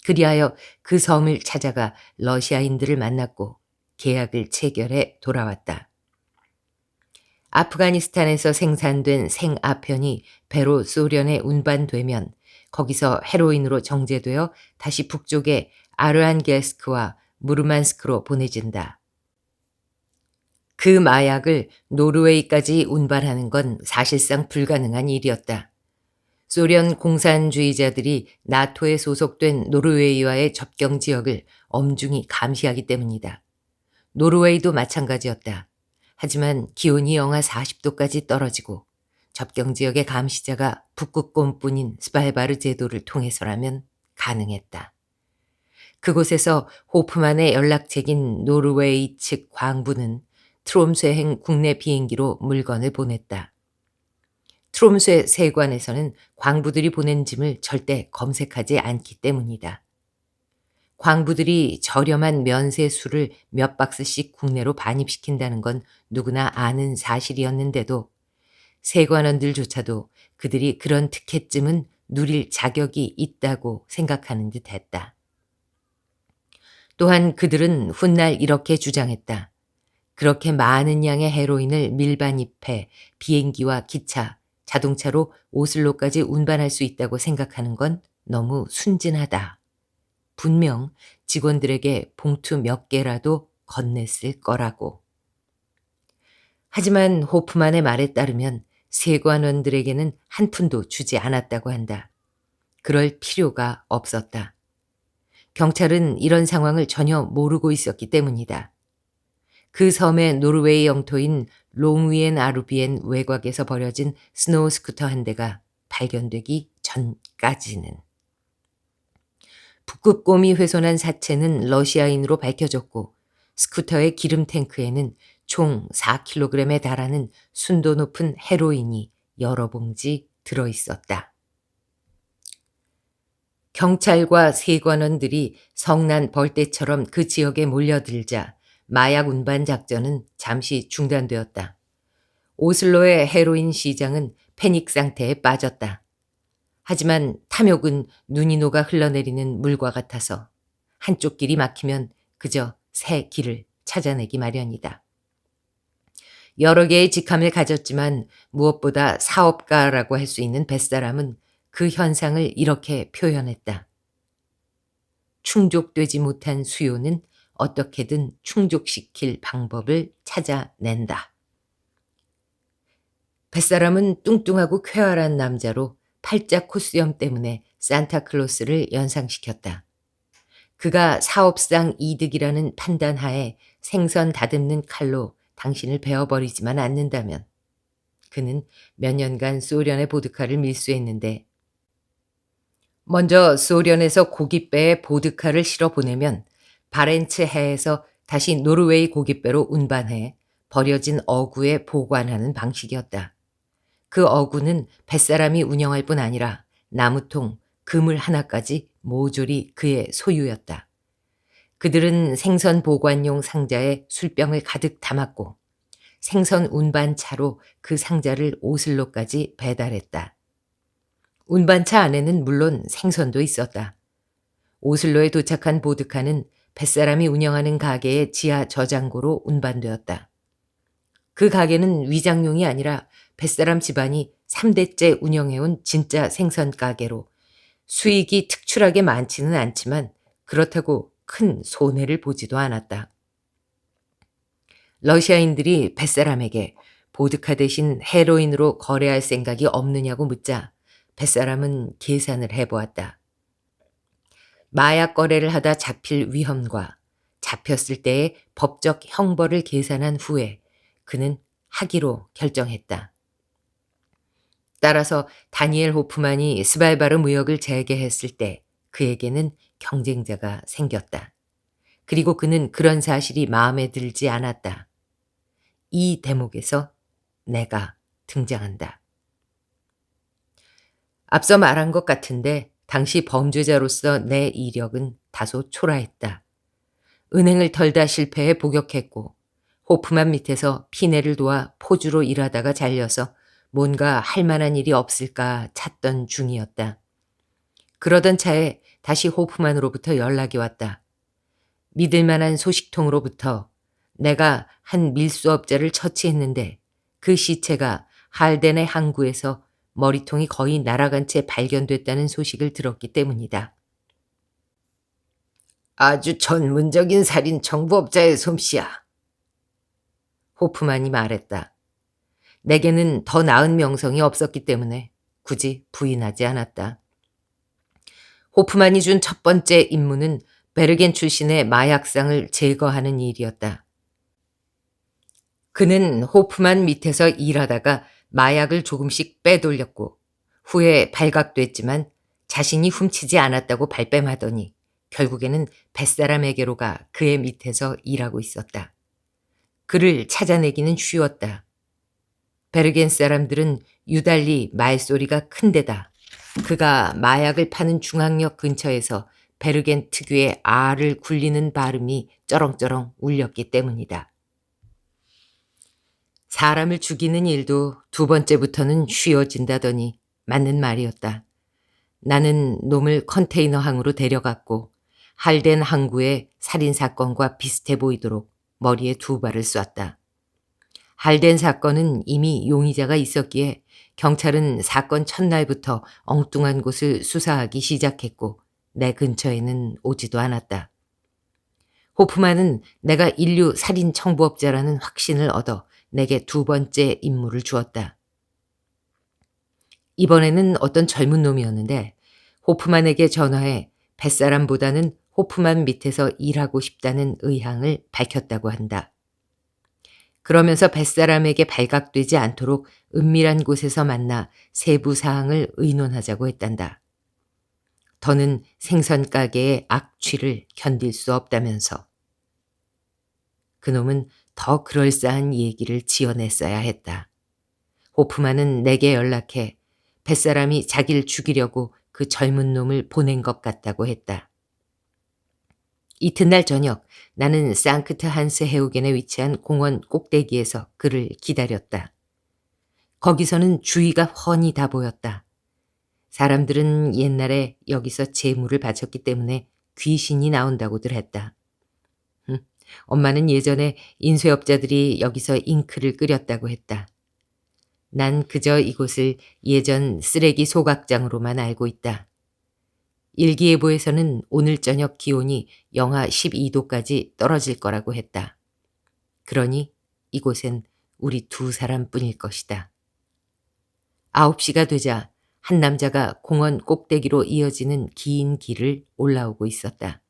그리하여 그 섬을 찾아가 러시아인들을 만났고 계약을 체결해 돌아왔다. 아프가니스탄에서 생산된 생아편이 배로 소련에 운반되면 거기서 헤로인으로 정제되어 다시 북쪽의 아르한겔스크와 무르만스크로 보내진다. 그 마약을 노르웨이까지 운반하는 건 사실상 불가능한 일이었다. 소련 공산주의자들이 나토에 소속된 노르웨이와의 접경 지역을 엄중히 감시하기 때문이다. 노르웨이도 마찬가지였다. 하지만 기온이 영하 40도까지 떨어지고 접경 지역의 감시자가 북극곰뿐인 스발바르 제도를 통해서라면 가능했다. 그곳에서 호프만의 연락책인 노르웨이 측 광부는 트롬스행 국내 비행기로 물건을 보냈다. 트롬스의 세관에서는 광부들이 보낸 짐을 절대 검색하지 않기 때문이다. 광부들이 저렴한 면세수를 몇 박스씩 국내로 반입시킨다는 건 누구나 아는 사실이었는데도 세관원들조차도 그들이 그런 특혜쯤은 누릴 자격이 있다고 생각하는 듯 했다. 또한 그들은 훗날 이렇게 주장했다. 그렇게 많은 양의 헤로인을 밀반입해 비행기와 기차, 자동차로 오슬로까지 운반할 수 있다고 생각하는 건 너무 순진하다. 분명 직원들에게 봉투 몇 개라도 건넸을 거라고. 하지만 호프만의 말에 따르면 세관원들에게는 한 푼도 주지 않았다고 한다. 그럴 필요가 없었다. 경찰은 이런 상황을 전혀 모르고 있었기 때문이다. 그 섬의 노르웨이 영토인 롱위엔 아루비엔 외곽에서 버려진 스노우 스쿠터 한 대가 발견되기 전까지는. 북극곰이 훼손한 사체는 러시아인으로 밝혀졌고 스쿠터의 기름 탱크에는 총 4kg에 달하는 순도 높은 헤로인이 여러 봉지 들어있었다. 경찰과 세관원들이 성난 벌떼처럼 그 지역에 몰려들자 마약 운반 작전은 잠시 중단되었다. 오슬로의 헤로인 시장은 패닉 상태에 빠졌다. 하지만 탐욕은 눈이 녹아 흘러내리는 물과 같아서 한쪽 길이 막히면 그저 새 길을 찾아내기 마련이다. 여러 개의 직함을 가졌지만 무엇보다 사업가라고 할 수 있는 뱃사람은 그 현상을 이렇게 표현했다. 충족되지 못한 수요는 어떻게든 충족시킬 방법을 찾아낸다. 뱃사람은 뚱뚱하고 쾌활한 남자로 팔자 콧수염 때문에 산타클로스를 연상시켰다. 그가 사업상 이득이라는 판단하에 생선 다듬는 칼로 당신을 베어버리지만 않는다면 그는 몇 년간 소련의 보드카를 밀수했는데 먼저 소련에서 고깃배에 보드카를 실어 보내면 바렌츠 해에서 다시 노르웨이 고깃배로 운반해 버려진 어구에 보관하는 방식이었다. 그 어구는 뱃사람이 운영할 뿐 아니라 나무통, 그물 하나까지 모조리 그의 소유였다. 그들은 생선 보관용 상자에 술병을 가득 담았고 생선 운반차로 그 상자를 오슬로까지 배달했다. 운반차 안에는 물론 생선도 있었다. 오슬로에 도착한 보드카는 뱃사람이 운영하는 가게의 지하 저장고로 운반되었다. 그 가게는 위장용이 아니라 뱃사람 집안이 3대째 운영해온 진짜 생선 가게로 수익이 특출하게 많지는 않지만 그렇다고 큰 손해를 보지도 않았다. 러시아인들이 뱃사람에게 보드카 대신 헤로인으로 거래할 생각이 없느냐고 묻자 뱃사람은 계산을 해보았다. 마약 거래를 하다 잡힐 위험과 잡혔을 때의 법적 형벌을 계산한 후에 그는 하기로 결정했다. 따라서 다니엘 호프만이 스발바르 무역을 재개했을 때 그에게는 경쟁자가 생겼다. 그리고 그는 그런 사실이 마음에 들지 않았다. 이 대목에서 내가 등장한다. 앞서 말한 것 같은데 당시 범죄자로서 내 이력은 다소 초라했다. 은행을 털다 실패해 복역했고 호프만 밑에서 피내를 도와 포주로 일하다가 잘려서 뭔가 할 만한 일이 없을까 찾던 중이었다. 그러던 차에 다시 호프만으로부터 연락이 왔다. 믿을 만한 소식통으로부터 내가 한 밀수업자를 처치했는데 그 시체가 할덴의 항구에서 머리통이 거의 날아간 채 발견됐다는 소식을 들었기 때문이다. 아주 전문적인 살인 정보업자의 솜씨야. 호프만이 말했다. 내게는 더 나은 명성이 없었기 때문에 굳이 부인하지 않았다. 호프만이 준 첫 번째 임무는 베르겐 출신의 마약상을 제거하는 일이었다. 그는 호프만 밑에서 일하다가 마약을 조금씩 빼돌렸고 후에 발각됐지만 자신이 훔치지 않았다고 발뺌하더니 결국에는 뱃사람에게로 가 그의 밑에서 일하고 있었다. 그를 찾아내기는 쉬웠다. 베르겐 사람들은 유달리 말소리가 큰 데다 그가 마약을 파는 중앙역 근처에서 베르겐 특유의 알을 굴리는 발음이 쩌렁쩌렁 울렸기 때문이다. 사람을 죽이는 일도 두 번째부터는 쉬워진다더니 맞는 말이었다. 나는 놈을 컨테이너 항으로 데려갔고 할덴 항구의 살인사건과 비슷해 보이도록 머리에 두 발을 쐈다. 할덴 사건은 이미 용의자가 있었기에 경찰은 사건 첫날부터 엉뚱한 곳을 수사하기 시작했고 내 근처에는 오지도 않았다. 호프만은 내가 인류 살인 청부업자라는 확신을 얻어 내게 두 번째 임무를 주었다. 이번에는 어떤 젊은 놈이었는데 호프만에게 전화해 뱃사람보다는 호프만 밑에서 일하고 싶다는 의향을 밝혔다고 한다. 그러면서 뱃사람에게 발각되지 않도록 은밀한 곳에서 만나 세부 사항을 의논하자고 했단다. 더는 생선 가게의 악취를 견딜 수 없다면서. 그놈은 더 그럴싸한 얘기를 지어냈어야 했다. 호프만은 내게 연락해 뱃사람이 자기를 죽이려고 그 젊은 놈을 보낸 것 같다고 했다. 이튿날 저녁 나는 상크트 한스 해우겐에 위치한 공원 꼭대기에서 그를 기다렸다. 거기서는 주위가 훤히 다 보였다. 사람들은 옛날에 여기서 제물을 바쳤기 때문에 귀신이 나온다고들 했다. 엄마는 예전에 인쇄업자들이 여기서 잉크를 끓였다고 했다. 난 그저 이곳을 예전 쓰레기 소각장으로만 알고 있다. 일기예보에서는 오늘 저녁 기온이 영하 12도까지 떨어질 거라고 했다. 그러니 이곳엔 우리 두 사람뿐일 것이다. 9시가 되자 한 남자가 공원 꼭대기로 이어지는 긴 길을 올라오고 있었다.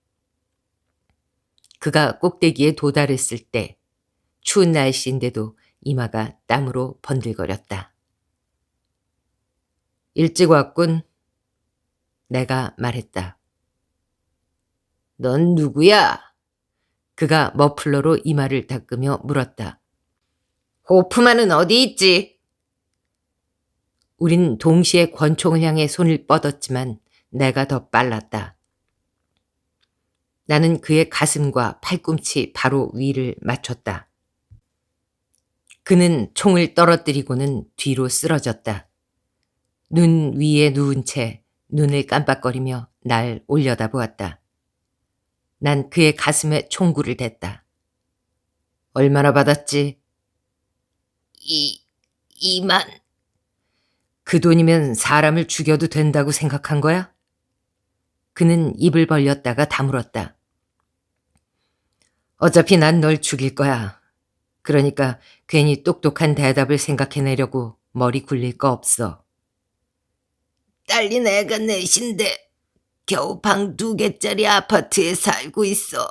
그가 꼭대기에 도달했을 때 추운 날씨인데도 이마가 땀으로 번들거렸다. 일찍 왔군. 내가 말했다. 넌 누구야? 그가 머플러로 이마를 닦으며 물었다. 호프만은 어디 있지? 우린 동시에 권총을 향해 손을 뻗었지만 내가 더 빨랐다. 나는 그의 가슴과 팔꿈치 바로 위를 맞췄다. 그는 총을 떨어뜨리고는 뒤로 쓰러졌다. 눈 위에 누운 채 눈을 깜빡거리며 날 올려다보았다. 난 그의 가슴에 총구를 댔다. 얼마나 받았지? 2만. 그 돈이면 사람을 죽여도 된다고 생각한 거야? 그는 입을 벌렸다가 다물었다. 어차피 난 널 죽일 거야. 그러니까 괜히 똑똑한 대답을 생각해내려고 머리 굴릴 거 없어. 딸린 애가 넷인데 겨우 방 2개짜리 아파트에 살고 있어.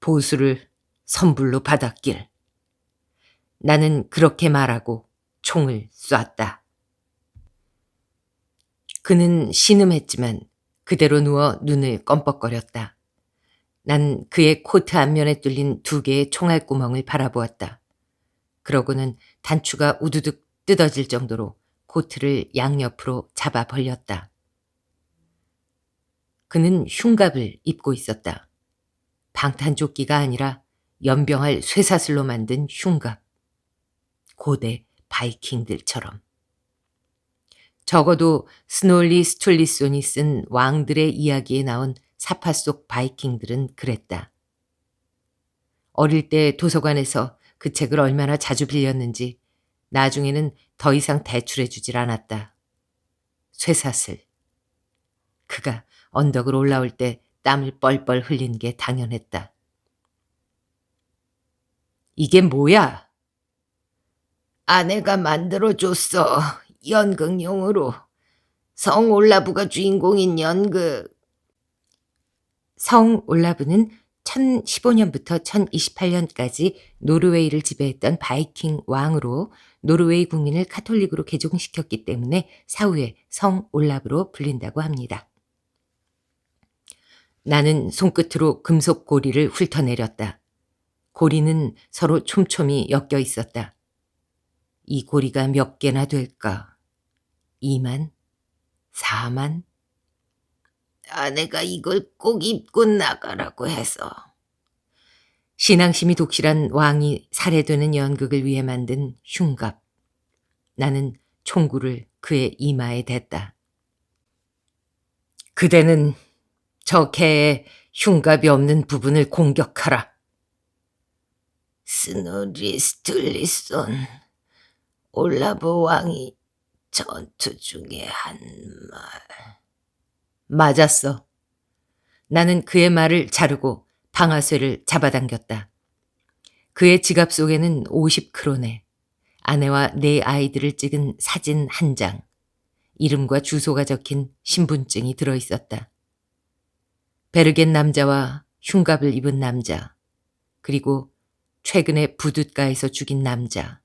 보수를 선불로 받았길. 나는 그렇게 말하고 총을 쐈다. 그는 신음했지만 그대로 누워 눈을 껌뻑거렸다. 난 그의 코트 앞면에 뚫린 2개의 총알구멍을 바라보았다. 그러고는 단추가 우두둑 뜯어질 정도로 코트를 양옆으로 잡아 벌렸다. 그는 흉갑을 입고 있었다. 방탄조끼가 아니라 연병할 쇠사슬로 만든 흉갑. 고대 바이킹들처럼. 적어도 스놀리 스툴리손이 쓴 왕들의 이야기에 나온 사파 속 바이킹들은 그랬다. 어릴 때 도서관에서 그 책을 얼마나 자주 빌렸는지 나중에는 더 이상 대출해주질 않았다. 쇠사슬. 그가 언덕을 올라올 때 땀을 뻘뻘 흘린 게 당연했다. 이게 뭐야? 아내가 만들어줬어. 연극용으로. 성 올라부가 주인공인 연극. 성 올라부는 1015년부터 1028년까지 노르웨이를 지배했던 바이킹 왕으로 노르웨이 국민을 카톨릭으로 개종시켰기 때문에 사후에 성 올라브로 불린다고 합니다. 나는 손끝으로 금속 고리를 훑어내렸다. 고리는 서로 촘촘히 엮여 있었다. 이 고리가 몇 개나 될까? 2만? 4만? 아내가 이걸 꼭 입고 나가라고 해서. 신앙심이 독실한 왕이 살해되는 연극을 위해 만든 흉갑. 나는 총구를 그의 이마에 댔다. 그대는 저 개의 흉갑이 없는 부분을 공격하라. 스노리 스툴리손, 올라브 왕이 전투 중에 한 말. 맞았어. 나는 그의 말을 자르고 방아쇠를 잡아당겼다. 그의 지갑 속에는 50크로네, 아내와 네 아이들을 찍은 사진 한 장, 이름과 주소가 적힌 신분증이 들어있었다. 베르겐 남자와 흉갑을 입은 남자, 그리고 최근에 부둣가에서 죽인 남자.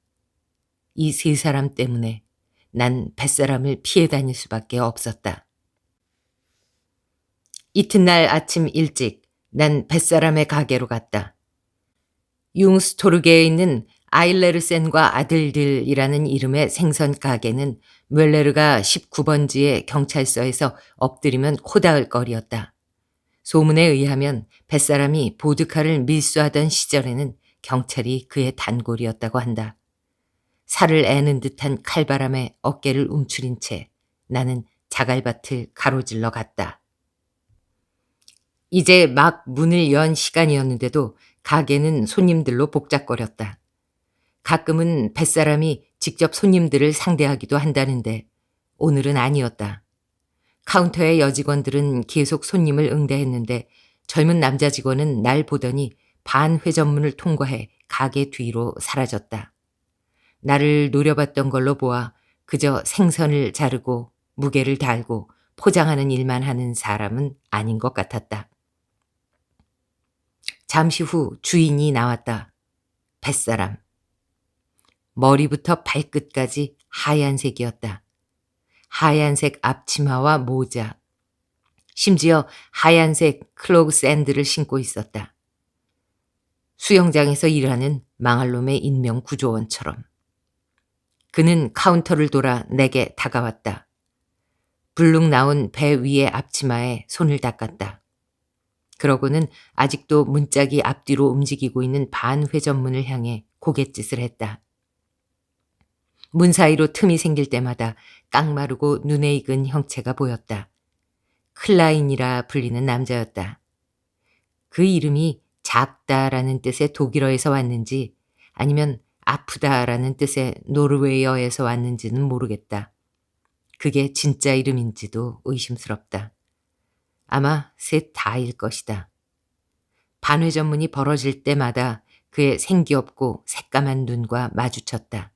이 세 사람 때문에 난 뱃사람을 피해 다닐 수밖에 없었다. 이튿날 아침 일찍 난 뱃사람의 가게로 갔다. 융스토르게에 있는 아일레르센과 아들들이라는 이름의 생선 가게는 묠레르가 19번지의 경찰서에서 엎드리면 코닿을 거리였다. 소문에 의하면 뱃사람이 보드카를 밀수하던 시절에는 경찰이 그의 단골이었다고 한다. 살을 애는 듯한 칼바람에 어깨를 움츠린 채 나는 자갈밭을 가로질러 갔다. 이제 막 문을 연 시간이었는데도 가게는 손님들로 복잡거렸다. 가끔은 뱃사람이 직접 손님들을 상대하기도 한다는데 오늘은 아니었다. 카운터의 여직원들은 계속 손님을 응대했는데 젊은 남자 직원은 날 보더니 반회전문을 통과해 가게 뒤로 사라졌다. 나를 노려봤던 걸로 보아 그저 생선을 자르고 무게를 달고 포장하는 일만 하는 사람은 아닌 것 같았다. 잠시 후 주인이 나왔다. 뱃사람. 머리부터 발끝까지 하얀색이었다. 하얀색 앞치마와 모자. 심지어 하얀색 클로그 샌들을 신고 있었다. 수영장에서 일하는 망할 놈의 인명 구조원처럼. 그는 카운터를 돌아 내게 다가왔다. 불룩 나온 배 위의 앞치마에 손을 닦았다. 그러고는 아직도 문짝이 앞뒤로 움직이고 있는 반회전문을 향해 고갯짓을 했다. 문 사이로 틈이 생길 때마다 깡마르고 눈에 익은 형체가 보였다. 클라인이라 불리는 남자였다. 그 이름이 작다라는 뜻의 독일어에서 왔는지 아니면 아프다라는 뜻의 노르웨이어에서 왔는지는 모르겠다. 그게 진짜 이름인지도 의심스럽다. 아마 셋 다일 것이다. 반회전문이 벌어질 때마다 그의 생기없고 새까만 눈과 마주쳤다.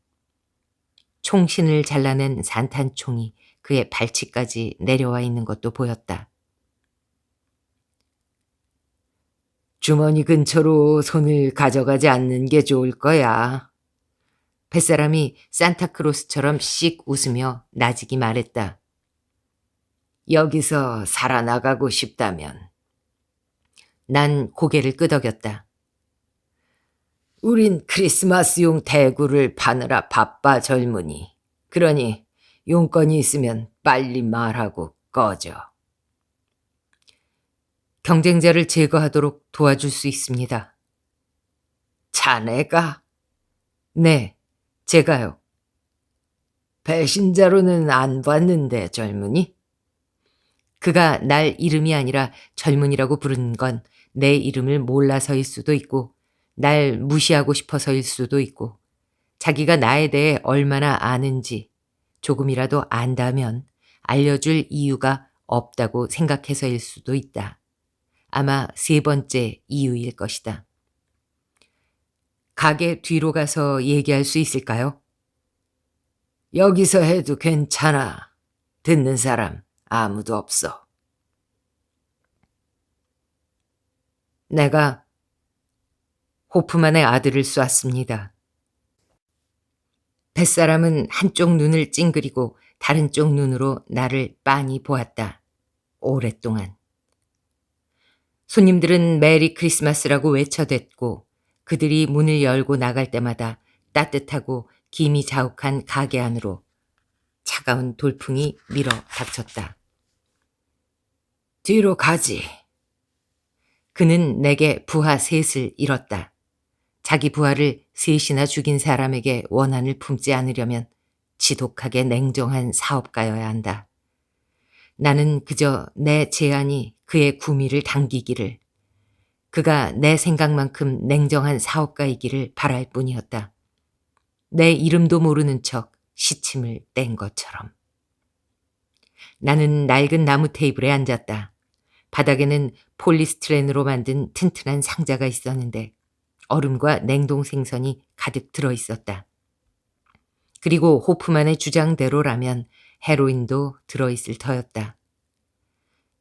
총신을 잘라낸 산탄총이 그의 발치까지 내려와 있는 것도 보였다. 주머니 근처로 손을 가져가지 않는 게 좋을 거야. 뱃사람이 산타크로스처럼 씩 웃으며 나직이 말했다. 여기서 살아나가고 싶다면. 난 고개를 끄덕였다. 우린 크리스마스용 대구를 파느라 바빠 젊으니. 그러니 용건이 있으면 빨리 말하고 꺼져. 경쟁자를 제거하도록 도와줄 수 있습니다. 자네가? 네, 제가요. 배신자로는 안 봤는데 젊은이? 그가 날 이름이 아니라 젊은이라고 부르는 건 내 이름을 몰라서일 수도 있고 날 무시하고 싶어서일 수도 있고 자기가 나에 대해 얼마나 아는지 조금이라도 안다면 알려줄 이유가 없다고 생각해서일 수도 있다. 아마 세 번째 이유일 것이다. 가게 뒤로 가서 얘기할 수 있을까요? 여기서 해도 괜찮아. 듣는 사람 아무도 없어. 내가 호프만의 아들을 쏘았습니다. 뱃사람은 한쪽 눈을 찡그리고 다른 쪽 눈으로 나를 빤히 보았다. 오랫동안. 손님들은 메리 크리스마스라고 외쳐댔고 그들이 문을 열고 나갈 때마다 따뜻하고 김이 자욱한 가게 안으로 차가운 돌풍이 밀어 닥쳤다. 뒤로 가지. 그는 내게 부하 셋을 잃었다. 자기 부하를 셋이나 죽인 사람에게 원한을 품지 않으려면 지독하게 냉정한 사업가여야 한다. 나는 그저 내 제안이 그의 구미를 당기기를, 그가 내 생각만큼 냉정한 사업가이기를 바랄 뿐이었다. 내 이름도 모르는 척 시침을 뗀 것처럼. 나는 낡은 나무 테이블에 앉았다. 바닥에는 폴리스티렌으로 만든 튼튼한 상자가 있었는데 얼음과 냉동 생선이 가득 들어있었다. 그리고 호프만의 주장대로라면 헤로인도 들어있을 터였다.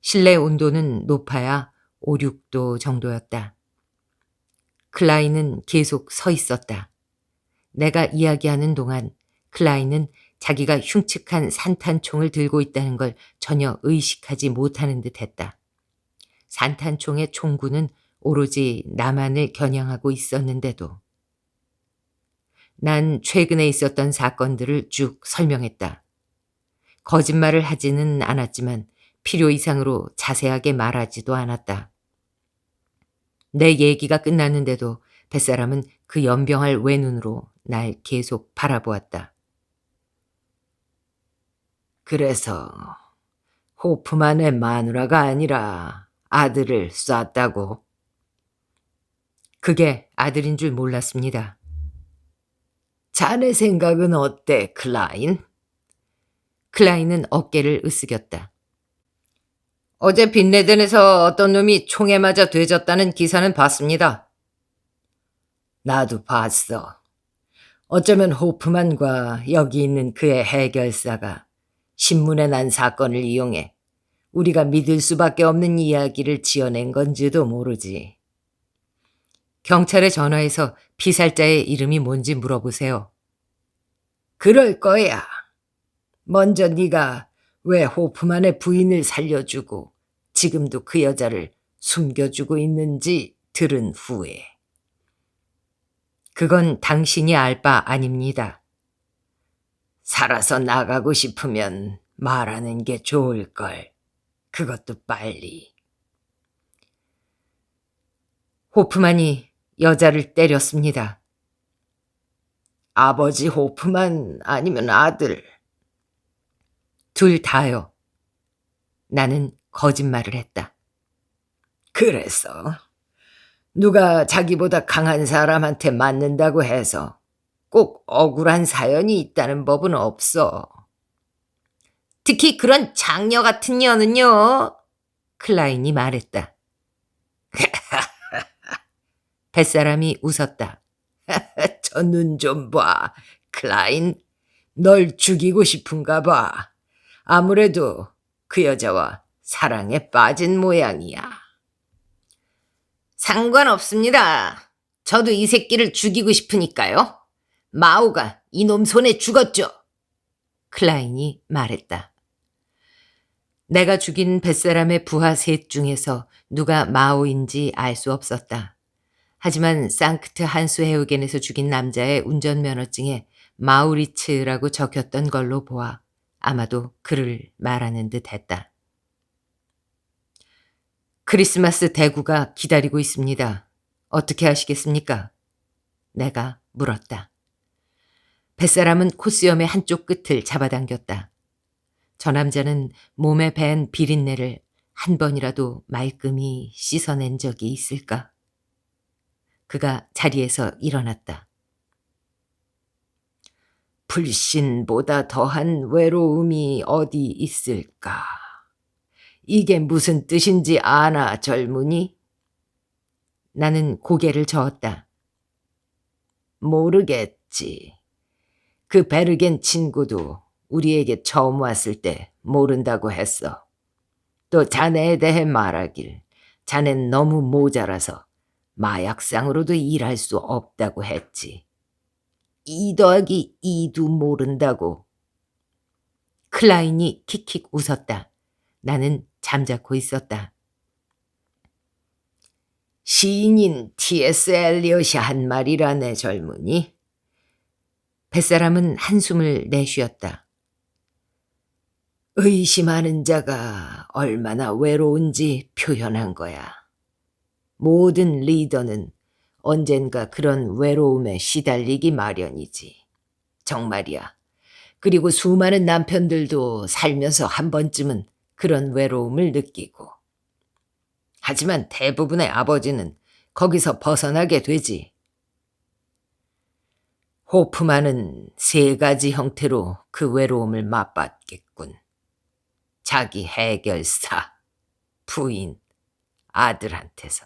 실내 온도는 높아야 5, 6도 정도였다. 클라인은 계속 서 있었다. 내가 이야기하는 동안 클라인은 자기가 흉측한 산탄총을 들고 있다는 걸 전혀 의식하지 못하는 듯 했다. 산탄총의 총구는 오로지 나만을 겨냥하고 있었는데도. 난 최근에 있었던 사건들을 쭉 설명했다. 거짓말을 하지는 않았지만 필요 이상으로 자세하게 말하지도 않았다. 내 얘기가 끝났는데도 뱃사람은 그 연병할 외눈으로 날 계속 바라보았다. 그래서 호프만의 마누라가 아니라 아들을 쐈다고. 그게 아들인 줄 몰랐습니다. 자네 생각은 어때, 클라인? 클라인은 어깨를 으쓱였다. 어제 빈레덴에서 어떤 놈이 총에 맞아 되졌다는 기사는 봤습니다. 나도 봤어. 어쩌면 호프만과 여기 있는 그의 해결사가 신문에 난 사건을 이용해 우리가 믿을 수밖에 없는 이야기를 지어낸 건지도 모르지. 경찰에 전화해서 피살자의 이름이 뭔지 물어보세요. 그럴 거야. 먼저 네가 왜 호프만의 부인을 살려주고 지금도 그 여자를 숨겨주고 있는지 들은 후에. 그건 당신이 알 바 아닙니다. 살아서 나가고 싶으면 말하는 게 좋을걸. 그것도 빨리. 호프만이 여자를 때렸습니다. 아버지 호프만 아니면 아들? 둘 다요. 나는 거짓말을 했다. 그래서 누가 자기보다 강한 사람한테 맞는다고 해서 꼭 억울한 사연이 있다는 법은 없어. 특히 그런 장녀 같은 년은요. 클라인이 말했다. 뱃사람이 웃었다. 저 눈 좀 봐. 클라인, 널 죽이고 싶은가 봐. 아무래도 그 여자와 사랑에 빠진 모양이야. 상관없습니다. 저도 이 새끼를 죽이고 싶으니까요. 마오가 이놈 손에 죽었죠. 클라인이 말했다. 내가 죽인 뱃사람의 부하 셋 중에서 누가 마오인지 알 수 없었다. 하지만 상크트 한수 해우겐에서 죽인 남자의 운전면허증에 마우리츠라고 적혔던 걸로 보아 아마도 그를 말하는 듯 했다. 크리스마스 대구가 기다리고 있습니다. 어떻게 하시겠습니까? 내가 물었다. 뱃사람은 코수염의 한쪽 끝을 잡아당겼다. 저 남자는 몸에 밴 비린내를 한 번이라도 말끔히 씻어낸 적이 있을까? 그가 자리에서 일어났다. 불신보다 더한 외로움이 어디 있을까? 이게 무슨 뜻인지 아나, 젊은이? 나는 고개를 저었다. 모르겠지. 그 베르겐 친구도 우리에게 처음 왔을 때 모른다고 했어. 또 자네에 대해 말하길 자넨 너무 모자라서 마약상으로도 일할 수 없다고 했지. 2 더하기 2도 모른다고. 클라인이 킥킥 웃었다. 나는 잠자코 있었다. 시인인 T.S. 엘리엇이 한 말이라네, 젊은이. 뱃사람은 한숨을 내쉬었다. 의심하는 자가 얼마나 외로운지 표현한 거야. 모든 리더는 언젠가 그런 외로움에 시달리기 마련이지. 정말이야. 그리고 수많은 남편들도 살면서 한 번쯤은 그런 외로움을 느끼고. 하지만 대부분의 아버지는 거기서 벗어나게 되지. 호프만은 3가지 형태로 그 외로움을 맛봤겠군. 자기 해결사, 부인, 아들한테서.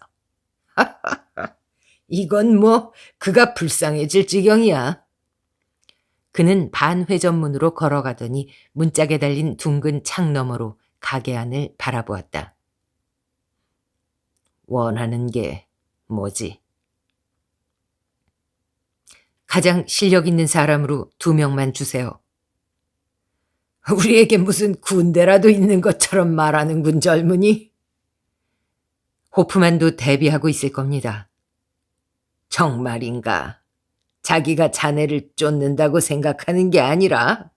이건 뭐 그가 불쌍해질 지경이야. 그는 반회전문으로 걸어가더니 문짝에 달린 둥근 창 너머로 가게 안을 바라보았다. 원하는 게 뭐지? 가장 실력 있는 사람으로 2명만 주세요. 우리에게 무슨 군대라도 있는 것처럼 말하는군, 젊은이. 호프만도 대비하고 있을 겁니다. 정말인가? 자기가 자네를 쫓는다고 생각하는 게 아니라?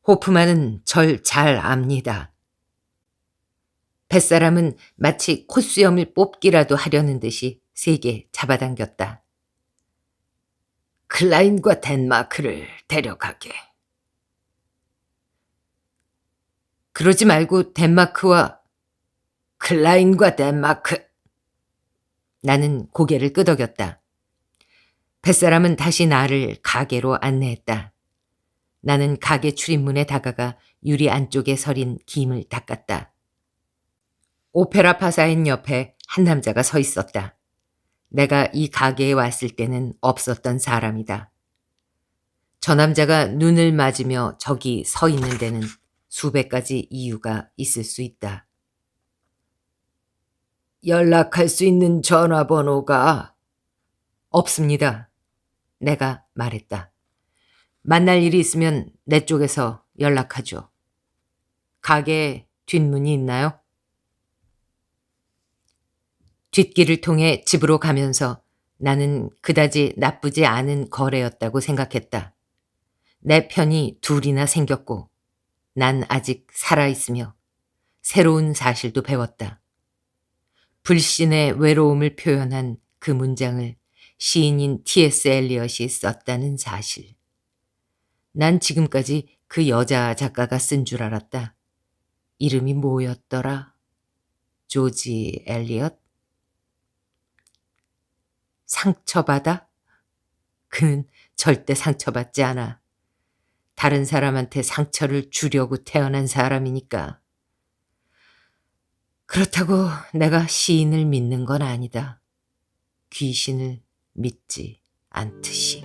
호프만은 절 잘 압니다. 뱃사람은 마치 콧수염을 뽑기라도 하려는 듯이 세게 잡아당겼다. 클라인과 덴마크를 데려가게. 그러지 말고 덴마크와 클라인과 덴마크. 나는 고개를 끄덕였다. 뱃사람은 다시 나를 가게로 안내했다. 나는 가게 출입문에 다가가 유리 안쪽에 서린 김을 닦았다. 오페라 파사인 옆에 한 남자가 서 있었다. 내가 이 가게에 왔을 때는 없었던 사람이다. 저 남자가 눈을 맞으며 저기 서 있는 데는 수백 가지 이유가 있을 수 있다. 연락할 수 있는 전화번호가 없습니다. 내가 말했다. 만날 일이 있으면 내 쪽에서 연락하죠. 가게에 뒷문이 있나요? 뒷길을 통해 집으로 가면서 나는 그다지 나쁘지 않은 거래였다고 생각했다. 내 편이 2이나 생겼고 난 아직 살아있으며 새로운 사실도 배웠다. 불신의 외로움을 표현한 그 문장을 시인인 T.S. 엘리엇이 썼다는 사실. 난 지금까지 그 여자 작가가 쓴 줄 알았다. 이름이 뭐였더라? 조지 엘리엇? 상처받아? 그는 절대 상처받지 않아. 다른 사람한테 상처를 주려고 태어난 사람이니까. 그렇다고 내가 시인을 믿는 건 아니다. 귀신을 믿지 않듯이.